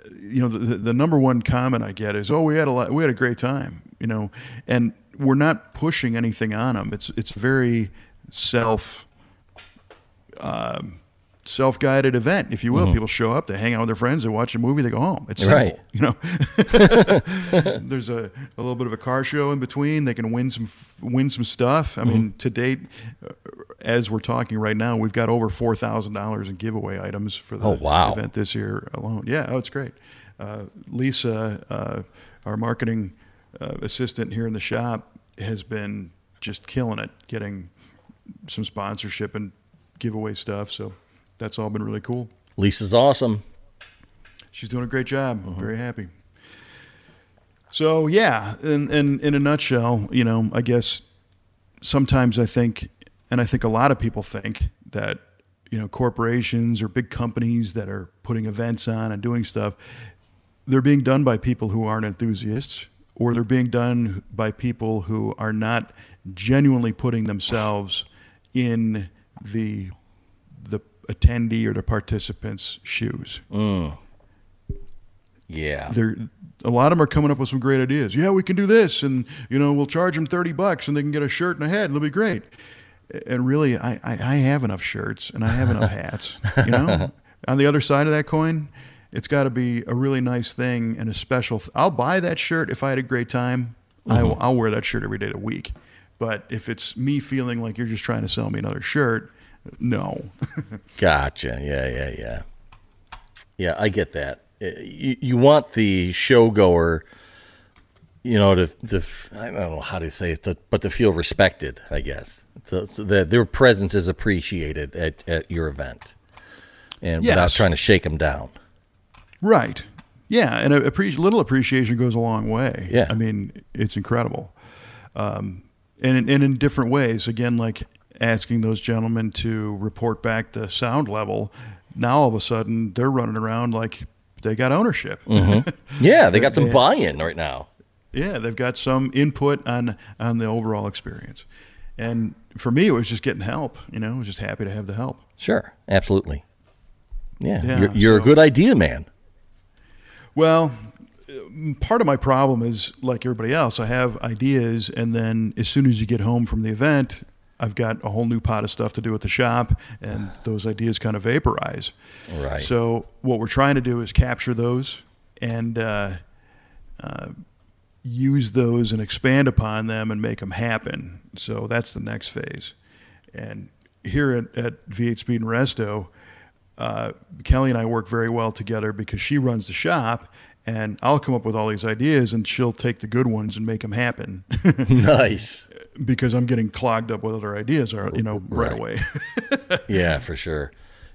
the number one comment I get is, "Oh, we had a great time," and we're not pushing anything on them. It's very self-guided event, if you will. People show up, they hang out with their friends, they watch a movie, they go home. It's simple, There's a little bit of a car show in between. They can win some stuff. I mean, to date, as we're talking right now, we've got over $4,000 in giveaway items for the event this year alone. Yeah, it's great. Lisa, our marketing assistant here in the shop, has been just killing it, getting some sponsorship and giveaway stuff. So that's all been really cool. Lisa's awesome. She's doing a great job. I'm very happy. So yeah, in a nutshell, I guess sometimes I think a lot of people think that, corporations or big companies that are putting events on and doing stuff, they're being done by people who aren't enthusiasts, or they're being done by people who are not genuinely putting themselves in the attendee or the participant's shoes. Yeah. A lot of them are coming up with some great ideas. Yeah, we can do this, and we'll charge them $30 and they can get a shirt and a hat, and it'll be great. And really, I have enough shirts and I have enough hats. On the other side of that coin, it's got to be a really nice thing and a special. I'll buy that shirt if I had a great time. I'll wear that shirt every day of the week. But if it's me feeling like you're just trying to sell me another shirt, no. Gotcha. Yeah. Yeah, I get that. You want the showgoer, to I don't know how to say it, but to feel respected, I guess. That their presence is appreciated at your event, and without trying to shake them down. Right. Yeah, and little appreciation goes a long way. Yeah. I mean, it's incredible. And in different ways. Again, like asking those gentlemen to report back the sound level. Now all of a sudden they're running around like they got ownership. Yeah, they got some buy-in right now. Yeah, they've got some input on the overall experience. And for me, it was just getting help. I was just happy to have the help. Sure, absolutely. Yeah, you're a good idea man. Well, part of my problem is, like everybody else, I have ideas, and then as soon as you get home from the event, I've got a whole new pot of stuff to do at the shop, and those ideas kind of vaporize. Right. So what we're trying to do is capture those and use those and expand upon them and make them happen. So that's the next phase. And here at V8 Speed and Resto, Kelly and I work very well together because she runs the shop, and I'll come up with all these ideas and she'll take the good ones and make them happen. Nice. Because I'm getting clogged up with other ideas, right away. Yeah, for sure.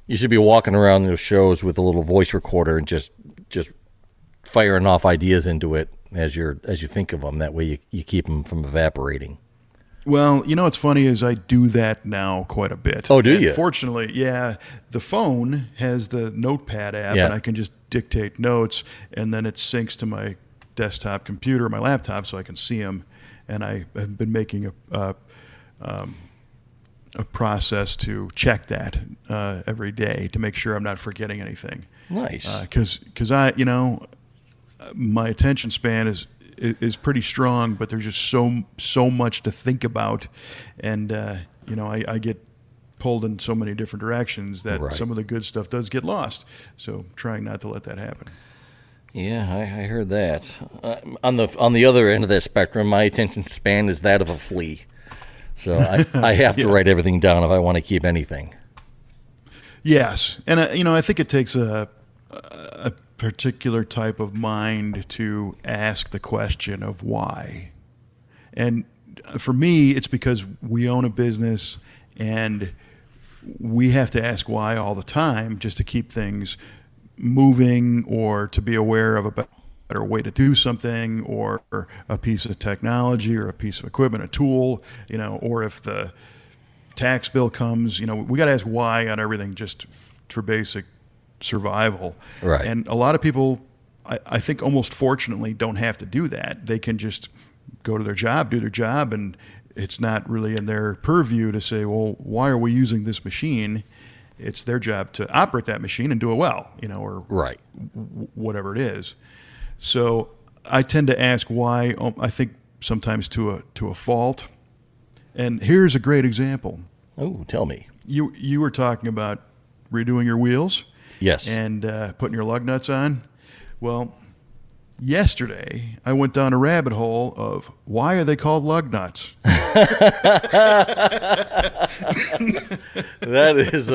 You should be walking around those shows with a little voice recorder and just firing off ideas into it as you think of them. That way you keep them from evaporating. Well, what's funny is I do that now quite a bit. Oh, do you? Fortunately, yeah. The phone has the Notepad app, and I can just dictate notes, and then it syncs to my desktop computer, my laptop, so I can see them. And I have been making a process to check that every day to make sure I'm not forgetting anything. Nice. Because I, my attention span is pretty strong, but there's just so much to think about, and I get pulled in so many different directions that some of the good stuff does get lost. So trying not to let that happen. Yeah, I heard that. On the other end of that spectrum, my attention span is that of a flea. So I have to write everything down if I want to keep anything. Yes, and I think it takes a particular type of mind to ask the question of why. And for me, it's because we own a business and we have to ask why all the time just to keep things moving, or to be aware of a better way to do something, or a piece of technology, or a piece of equipment, a tool, or if the tax bill comes, we got to ask why on everything just for basic survival. Right. And a lot of people, I think almost fortunately, don't have to do that. They can just go to their job, do their job, and it's not really in their purview to say, well, why are we using this machine? It's their job to operate that machine and do it well, or whatever it is. So I tend to ask why, I think sometimes to a fault. And here's a great example. Oh, tell me. You were talking about redoing your wheels. Yes. And putting your lug nuts on. Well, yesterday I went down a rabbit hole of why are they called lug nuts? That is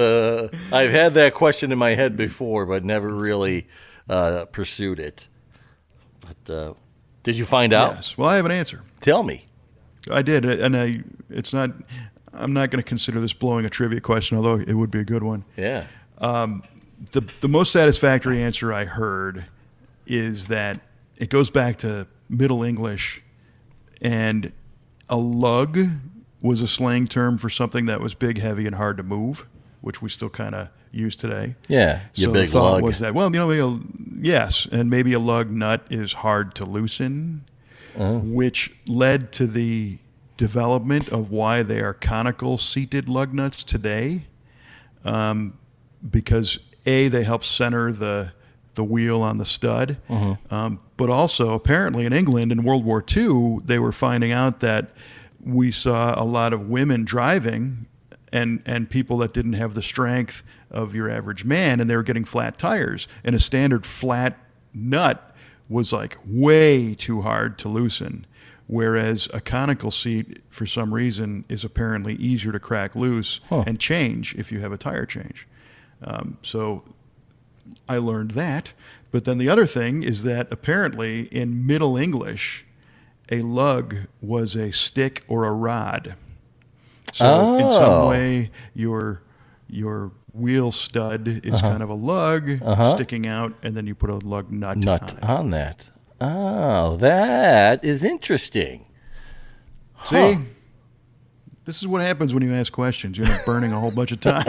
I've had that question in my head before, but never really pursued it. But did you find out? Yes. Well, I have an answer. Tell me. I did, and It's not. I'm not going to consider this blowing a trivia question, although it would be a good one. Yeah. The most satisfactory answer I heard is that it goes back to Middle English, and a lug was a slang term for something that was big, heavy, and hard to move, which we still kind of use today. Yeah, your so big the thought lug. was that, well, yes, and maybe a lug nut is hard to loosen, which led to the development of why they are conical seated lug nuts today, because they help center the wheel on the stud, but also apparently in England in World War II they were finding out that we saw a lot of women driving and people that didn't have the strength of your average man, and they were getting flat tires, and a standard flat nut was like way too hard to loosen. Whereas a conical seat, for some reason, is apparently easier to crack loose and change if you have a tire change. So I learned that. But then the other thing is that apparently in Middle English, a lug was a stick or a rod. So in some way, your wheel stud is kind of a lug sticking out, and then you put a lug nut on that. Oh, that is interesting. See, this is what happens when you ask questions. You're not burning a whole bunch of time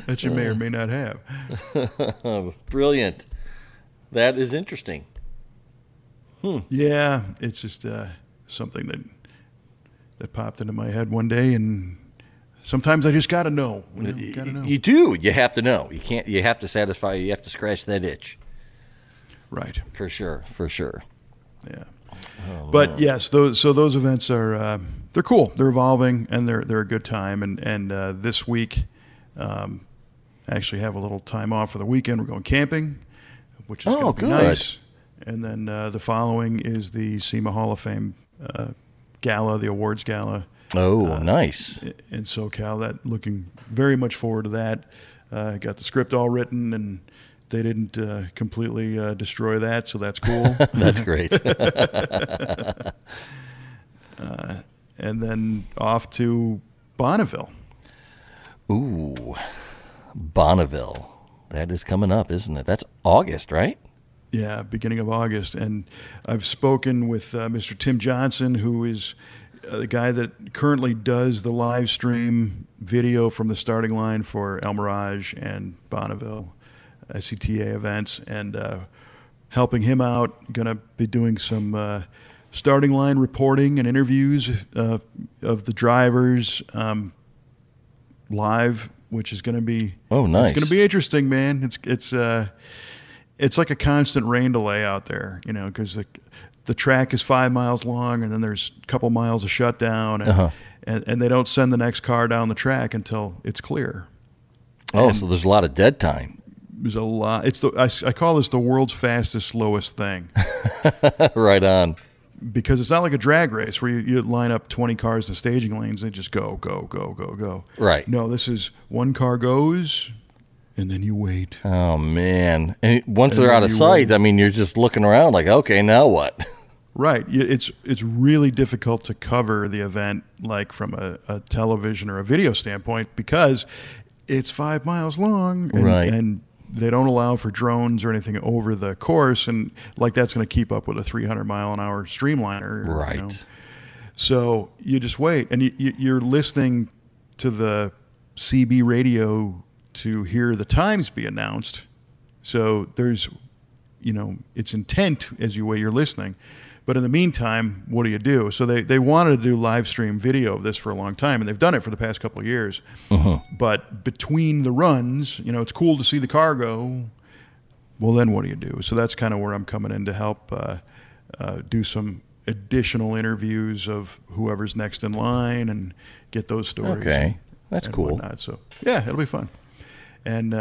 that you may or may not have. Brilliant. That is interesting. Yeah, it's just something that popped into my head one day, and sometimes I just got to know. You do. You have to know. You can't. You have to satisfy. You have to scratch that itch. Right. For sure. For sure. Yeah. But yes, those events are they're cool. They're evolving, and they're a good time. And this week, I actually have a little time off for the weekend. We're going camping, which is going to be nice. And then the following is the SEMA Hall of Fame gala, the awards gala. Oh, nice. In SoCal. That looking very much forward to that. I got the script all written, and they didn't completely destroy that, so that's cool. That's great. And then off to Bonneville. Ooh, Bonneville. That is coming up, isn't it? That's August, right? Yeah, beginning of August. And I've spoken with Mr. Tim Johnson, who is the guy that currently does the live stream video from the starting line for El Mirage and Bonneville SCTA events, and helping him out. Going to be doing some starting line reporting and interviews of the drivers live, which is going to be nice. It's going to be interesting, man. It's like a constant rain delay out there, because the track is 5 miles long, and then there's a couple miles of shutdown, and they don't send the next car down the track until it's clear. So there's a lot of dead time. There's a lot. I call this the world's fastest, slowest thing. Right on. Because it's not like a drag race where you line up 20 cars in the staging lanes and just go, go, go, go, go. Right. No, this is one car goes, and then you wait. Oh, man. And once they're out of sight, I mean, you're just looking around like, okay, now what? Right. It's really difficult to cover the event like from a television or a video standpoint, because it's 5 miles long, and they don't allow for drones or anything over the course, and like that's going to keep up with a 300-mile-an-hour streamliner. Right. So you just wait, and you're listening to the CB radio to hear the times be announced. So there's, it's intent as you wait, you're listening. But in the meantime, what do? So they wanted to do live stream video of this for a long time, and they've done it for the past couple of years. But between the runs, it's cool to see the car go. Well, then what do? So that's kind of where I'm coming in to help do some additional interviews of whoever's next in line and get those stories. Okay, that's cool. Whatnot. So yeah, it'll be fun. And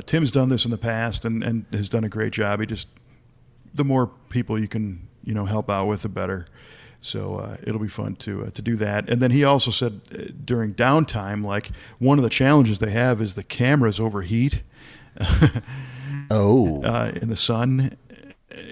Tim's done this in the past and has done a great job. The more people you can help out with, the better. So it'll be fun to do that. And then he also said during downtime, like one of the challenges they have is the cameras overheat. In the sun,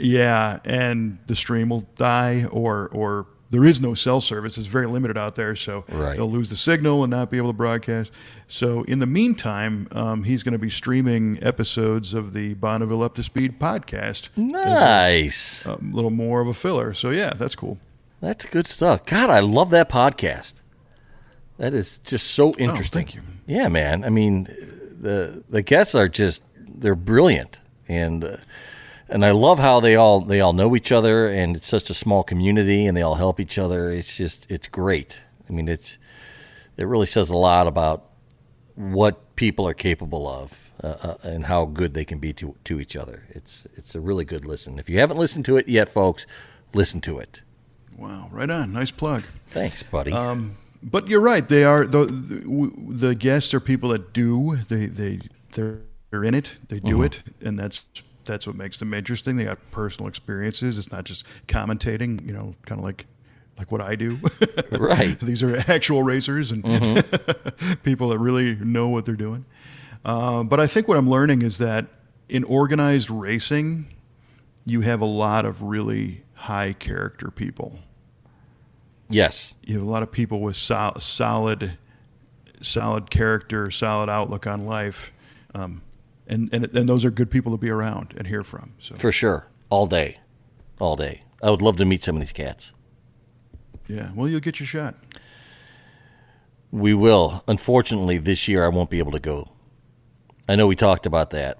Yeah, and the stream will die, or there is no cell service. It's very limited out there, so Right. they'll lose the signal and not be able to broadcast. So in the meantime, he's going to be streaming episodes of the Bonneville Up to Speed podcast. Nice. A little more of a filler. So yeah, that's cool. That's good stuff. God, I love that podcast. That is just so interesting. Thank you. Yeah, man. I mean, the guests are they're brilliant, and I love how they all know each other, and it's such a small community, and they all help each other. It's great. I mean, it really says a lot about what people are capable of, and how good they can be to each other. It's a really good listen. If you haven't listened to it yet, folks, listen to it. Wow, right on. Nice plug. Thanks, buddy. But you're right. They are the guests are people that they're in it. They do it, and that's what makes them interesting. They got personal experiences. It's not just commentating. Kind of like what I do. Right. These are actual racers and people that really know what they're doing. But I think what I'm learning is that in organized racing, you have a lot of really high character people. Yes. You have a lot of people with solid character, solid outlook on life, and those are good people to be around and hear from. So For sure. All day. I would love to meet some of these cats. yeah, well, you'll get your shot. We will. Unfortunately, this year I won't be able to go. I know we talked about that.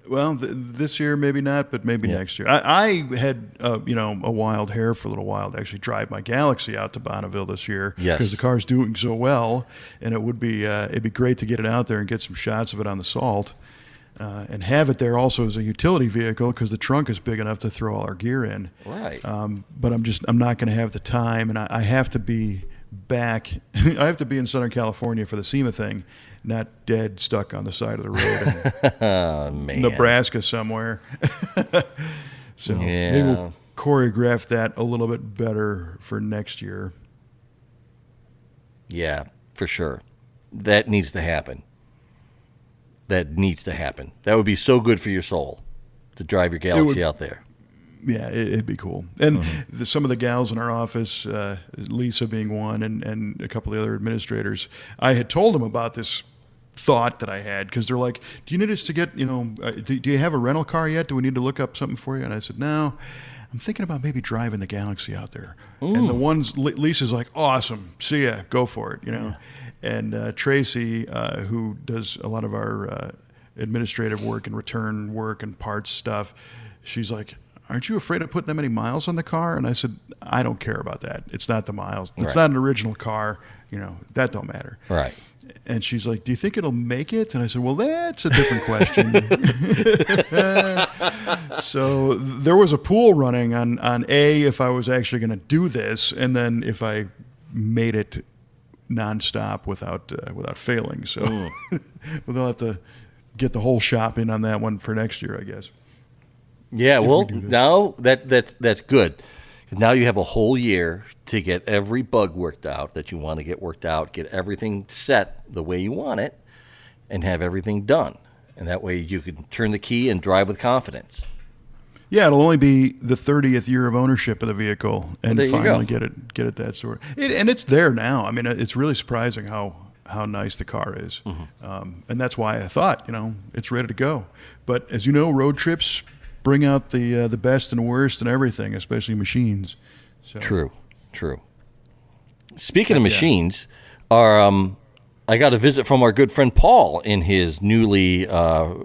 Well, this year maybe not, but maybe next year. I had a wild hair for a little while to actually drive my Galaxy out to Bonneville this year because the car's doing so well, and it'd be great to get it out there and get some shots of it on the salt, and have it there also as a utility vehicle because the trunk is big enough to throw all our gear in. Right. But I'm not going to have the time, and I have to be back. I have to be in Southern California for the SEMA thing. Not dead stuck on the side of the road in Man. Nebraska somewhere. So maybe we'll choreograph that a little bit better for next year. Yeah, for sure. That needs to happen. That would be so good for your soul to drive your Galaxy out there. Yeah, it'd be cool. And some of the gals in our office, Lisa being one, and a couple of the other administrators, I had told them about this thought that I had because they're like, do you need us to get, do you have a rental car yet? Do we need to look up something for you? And I said, no, I'm thinking about maybe driving the Galaxy out there. And the ones, Lisa's like, awesome, see ya, go for it, And Tracy, who does a lot of our administrative work and return work and parts stuff, she's like, aren't you afraid of putting that many miles on the car? And I said, I don't care about that. It's not the miles. It's not an original car. That don't matter. Right. And she's like, do you think it'll make it? And I said, well, that's a different question. So there was a pool running on if I was actually going to do this, and then if I made it nonstop without failing. So well, they'll have to get the whole shop in on that one for next year, I guess. Yeah, well, now that's good. Now you have a whole year to get every bug worked out that you want to get worked out, get everything set the way you want it, and have everything done. And that way you can turn the key and drive with confidence. Yeah, it'll only be the 30th year of ownership of the vehicle, and finally get it that sort. And it's there now. I mean, it's really surprising how nice the car is, and that's why I thought it's ready to go. But as you know, road trips bring out the best and worst and everything, especially machines. So. True. Speaking of machines, I got a visit from our good friend Paul in his newly rehomed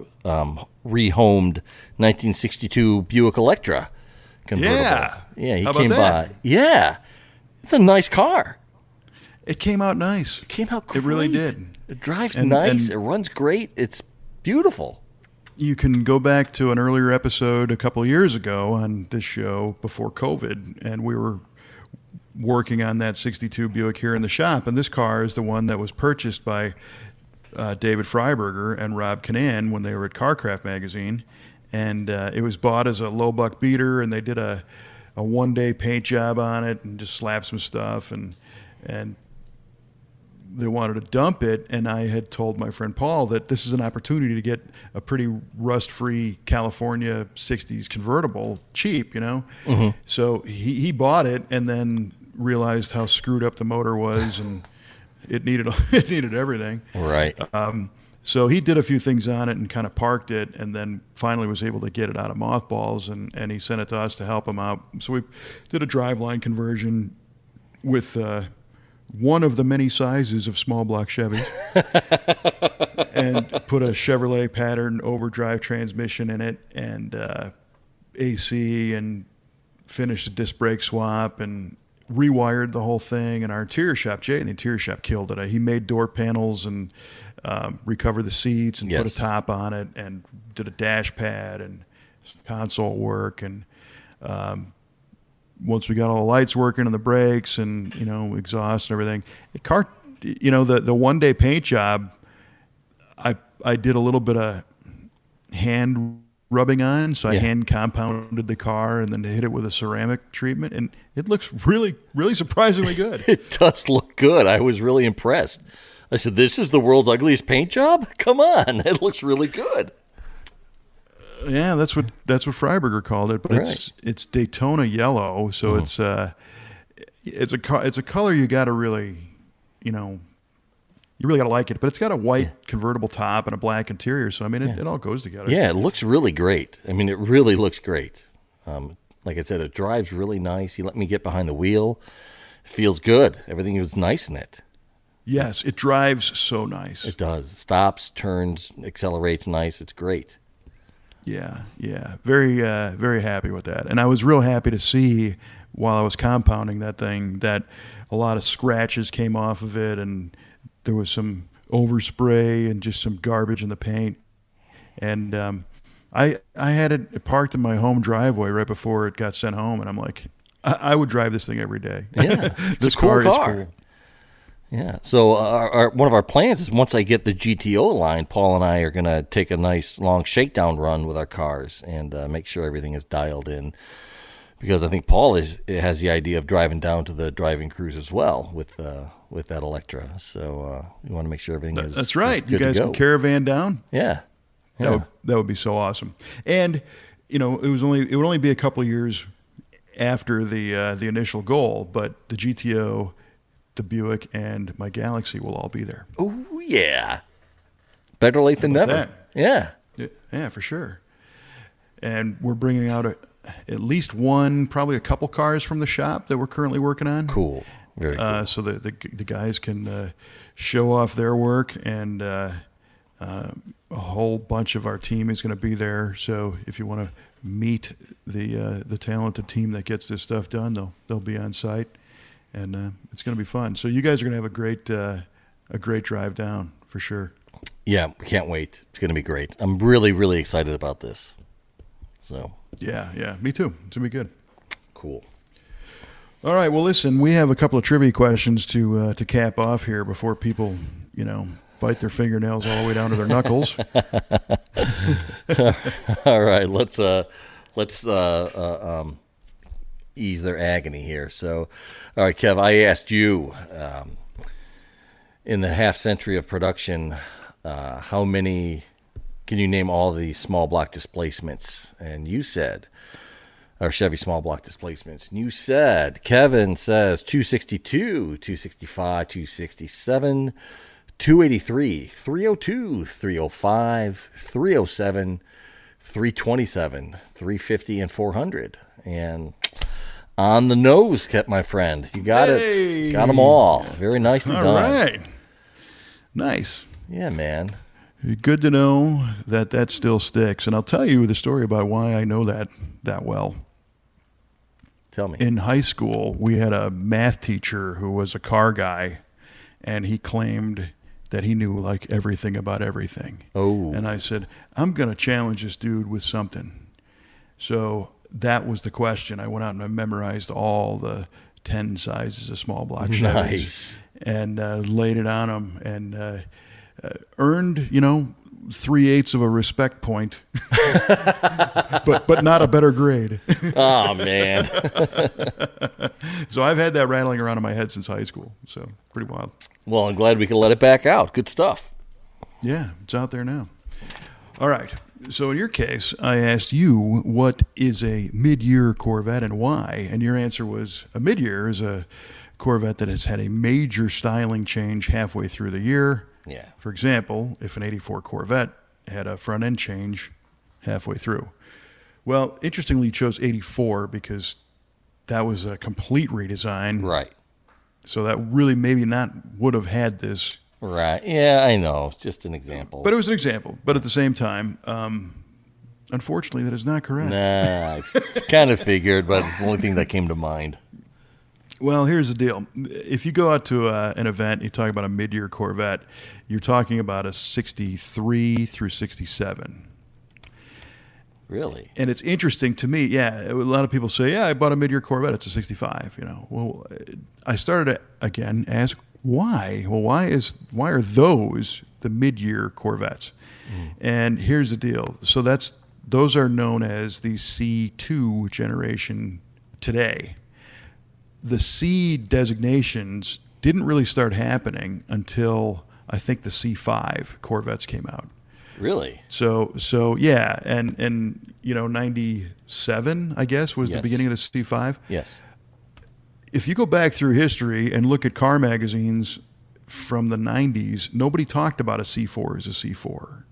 1962 Buick Electra convertible. Yeah, he came by. Yeah, it's a nice car. It came out nice. It came out great. It really did. It drives nice. It runs great. It's beautiful. You can go back to an earlier episode a couple of years ago on this show before COVID, and we were working on that 62 Buick here in the shop. And this car is the one that was purchased by David Freiberger and Rob Canan when they were at CarCraft magazine. And it was bought as a low buck beater, and they did a one-day paint job on it and just slapped some stuff. And they wanted to dump it, and I had told my friend Paul that this is an opportunity to get a pretty rust-free California 60s convertible cheap, you know? So he bought it and then realized how screwed up the motor was, and it needed everything. Right. So he did a few things on it and kind of parked it, and then finally was able to get it out of mothballs, and he sent it to us to help him out. So we did a driveline conversion with one of the many sizes of small block Chevy, and put a Chevrolet pattern overdrive transmission in it, and AC, and finished a disc brake swap, and rewired the whole thing. And our interior shop, Jay in the interior shop, killed it. He made door panels and recovered the seats and put a top on it, and did a dash pad and some console work. And once we got all the lights working and the brakes and, you know, exhaust and everything, the car, you know, the one day paint job, I did a little bit of hand rubbing on, so I hand compounded the car and then hit it with a ceramic treatment, and it looks really, really surprisingly good. It does look good. I was really impressed. I said, "This is the world's ugliest paint job? Come on, it looks really good." Yeah, that's what Freiberger called it, but it's Daytona yellow, so it's a color you got to really, you know, you really got to like it. But it's got a white convertible top and a black interior, so I mean, it all goes together. Yeah, it looks really great. I mean, it really looks great. Like I said, it drives really nice. He let me get behind the wheel. It feels good. Everything was nice in it. Yes, it drives so nice. It does. It stops, turns, accelerates nice. It's great. Yeah. Very, very happy with that. And I was real happy to see, while I was compounding that thing, that a lot of scratches came off of it, and there was some overspray and just some garbage in the paint. And I had it parked in my home driveway right before it got sent home, and I'm like, I would drive this thing every day. Yeah, this car is cool. Yeah. So one of our plans is, once I get the GTO line, Paul and I are going to take a nice long shakedown run with our cars and make sure everything is dialed in, because I think Paul has the idea of driving down to the Drive In Cruise as well with that Electra. So we want to make sure everything is. That's right. Is you guys can caravan down. Yeah. That would be so awesome. And you know, it would only be a couple of years after the initial goal, but the GTO, the Buick, and my Galaxy will all be there. Oh yeah, better late than never. Yeah, for sure. And we're bringing out at least one, probably a couple cars from the shop that we're currently working on. Cool, very cool. So the guys can show off their work, and a whole bunch of our team is going to be there. So if you want to meet the talented team that gets this stuff done, they'll be on site. And it's going to be fun. So you guys are going to have a great drive down for sure. Yeah, can't wait. It's going to be great. I'm really, really excited about this. So yeah, me too. It's going to be good. Cool. All right. Well, listen, we have a couple of trivia questions to cap off here before people, you know, bite their fingernails all the way down to their knuckles. All right. Let's ease their agony here. So, all right, Kev, I asked you, in the half century of production, how many, can you name all the small block displacements? And you said, or Chevy small block displacements. And you said, Kevin says 262, 265, 267, 283, 302, 305, 307, 327, 350, and 400. And on the nose, my friend. You got it. Got them all. Very nicely done. All right. Nice. Yeah, man. Good to know that still sticks. And I'll tell you the story about why I know that well. Tell me. In high school, we had a math teacher who was a car guy, and he claimed that he knew like everything about everything. Oh. And I said, I'm going to challenge this dude with something. So that was the question. I went out and I memorized all the 10 sizes of small block Chevys. Nice. And laid it on him, and earned, you know, 3/8 of a respect point, but not a better grade. Oh, man. So I've had that rattling around in my head since high school. So pretty wild. Well, I'm glad we can let it back out. Good stuff. Yeah, it's out there now. All right. So in your case, I asked you, what is a mid-year Corvette and why? And your answer was a mid-year is a Corvette that has had a major styling change halfway through the year. Yeah. For example, if an 84 Corvette had a front end change halfway through. Well, interestingly, you chose 84 because that was a complete redesign. Right. So that really maybe not would have had this. Right. Yeah, I know. It's just an example. But it was an example. But at the same time, unfortunately, that is not correct. Nah, I kind of figured, but it's the only thing that came to mind. Well, here's the deal. If you go out to an event, you talk about a mid-year Corvette, you're talking about a 63 through 67. Really? And it's interesting to me. Yeah, a lot of people say, yeah, I bought a mid-year Corvette. It's a 65, Well, I started to, again, ask why? Well, why are those the mid-year Corvettes? And here's the deal. So those are known as the C2 generation today. The C designations didn't really start happening until I think the C5 Corvettes came out. Really? So yeah, and 97, I guess, was the beginning of the C5. Yes. If you go back through history and look at car magazines from the 90s, nobody talked about a C4 as a C4.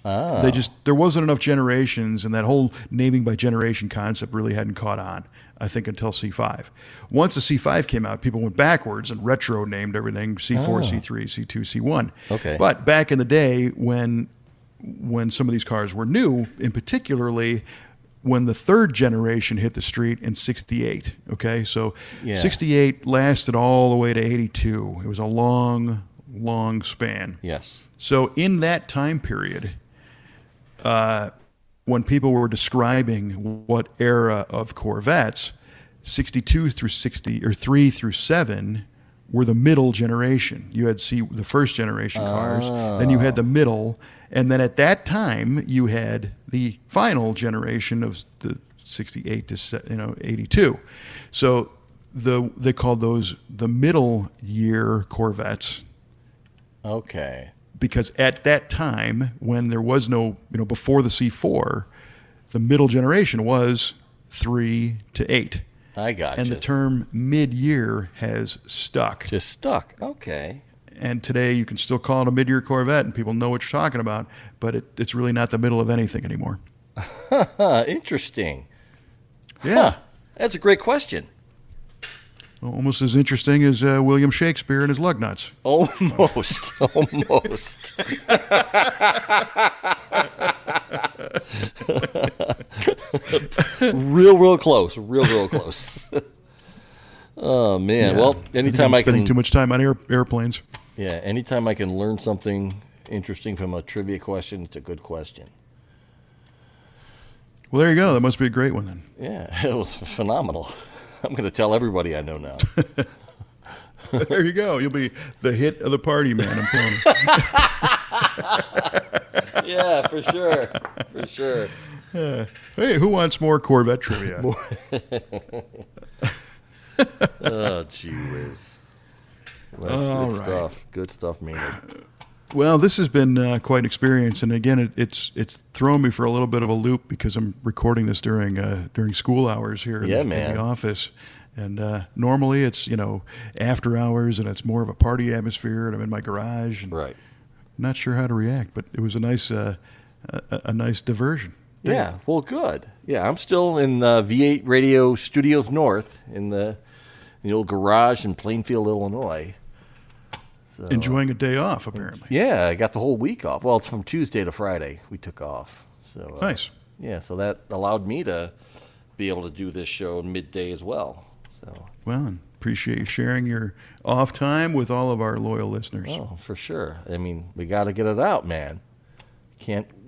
Oh. There wasn't enough generations, and that whole naming by generation concept really hadn't caught on, I think, until C5. Once the C5 came out, people went backwards and retro named everything C4, C3, C2, C1. Okay. But back in the day when some of these cars were new, in particularly when the third generation hit the street in 68, okay? So 68 lasted all the way to 82. It was a long, long span. Yes. So in that time period, when people were describing what era of Corvettes, 62 through 60 or 3 through 7 were the middle generation. You had the first generation cars, then you had the middle, and then at that time you had the final generation of the 68 to 82. So they called those the middle year Corvettes. Okay. Because at that time, when there was no, before the C4, the middle generation was 3 to 8. I got And the term mid-year has stuck. Just stuck. Okay. And today you can still call it a mid-year Corvette, and people know what you're talking about, but it's really not the middle of anything anymore. Interesting. Yeah. Huh. That's a great question. Almost as interesting as William Shakespeare and his lug nuts. Almost. real close. Real close. Oh, man. Yeah. Well, anytime I can... Spending too much time on airplanes. Yeah, anytime I can learn something interesting from a trivia question, it's a good question. Well, there you go. That must be a great one then. Yeah, it was phenomenal. I'm going to tell everybody I know now. There you go. You'll be the hit of the party, man. I'm telling you. Yeah, for sure. For sure. Hey, who wants more Corvette trivia? Oh, gee whiz. Well, that's good stuff. Good stuff, Maynard. Well, this has been quite an experience, and again, it's thrown me for a little bit of a loop because I'm recording this during school hours here in the office, and normally it's after hours and it's more of a party atmosphere, and I'm in my garage, and right. Not sure how to react, but it was a nice diversion. Yeah, well, good. Yeah, I'm still in V8 Radio Studios North in the old garage in Plainfield, Illinois. So, enjoying a day off, apparently. Yeah, I got the whole week off. Well, it's from Tuesday to Friday we took off. So nice. Yeah, so that allowed me to be able to do this show midday as well. So well, and appreciate you sharing your off time with all of our loyal listeners. Oh, for sure. I mean, we got to get it out, man.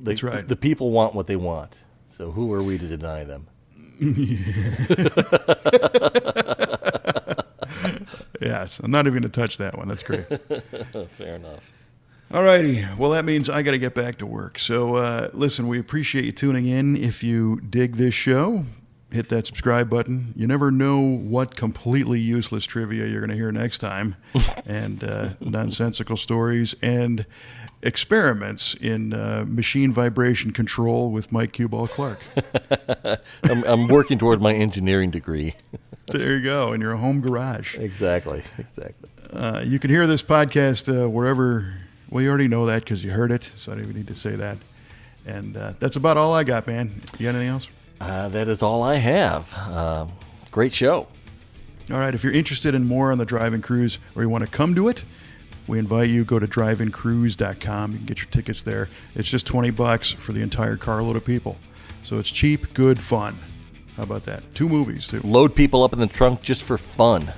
That's right. The people want what they want. So who are we to deny them? Yes, I'm not even going to touch that one. That's great. Fair enough. All righty. Well, that means I got to get back to work. So, listen, we appreciate you tuning in. If you dig this show, hit that subscribe button. You never know what completely useless trivia you're going to hear next time, and nonsensical stories and experiments in machine vibration control with Mike Cuball Clarke. I'm working toward my engineering degree. There you go, in your home garage. Exactly. You can hear this podcast wherever. Well, you already know that because you heard it, so I don't even need to say that. And that's about all I got, man. You got anything else? That is all I have. Great show. All right, if you're interested in more on the Drive In Cruise or you want to come to it, we invite you, go to driveincruise.com. You can get your tickets there. It's just $20 for the entire carload of people. So it's cheap, good, fun. How about that? 2 movies, too. Load people up in the trunk just for fun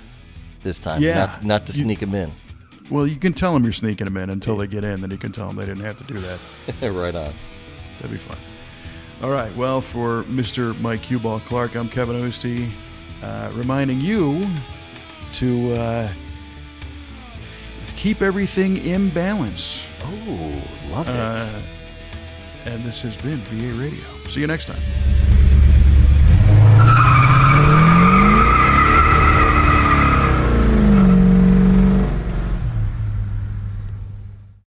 this time, Yeah. not to sneak them in. Well, you can tell them you're sneaking them in until they get in. Then you can tell them they didn't have to do that. Right on. That'd be fun. All right. Well, for Mr. Mike Cuball Clarke, I'm Kevin Oeste, reminding you to keep everything in balance. Oh, love it. And this has been VA Radio. See you next time.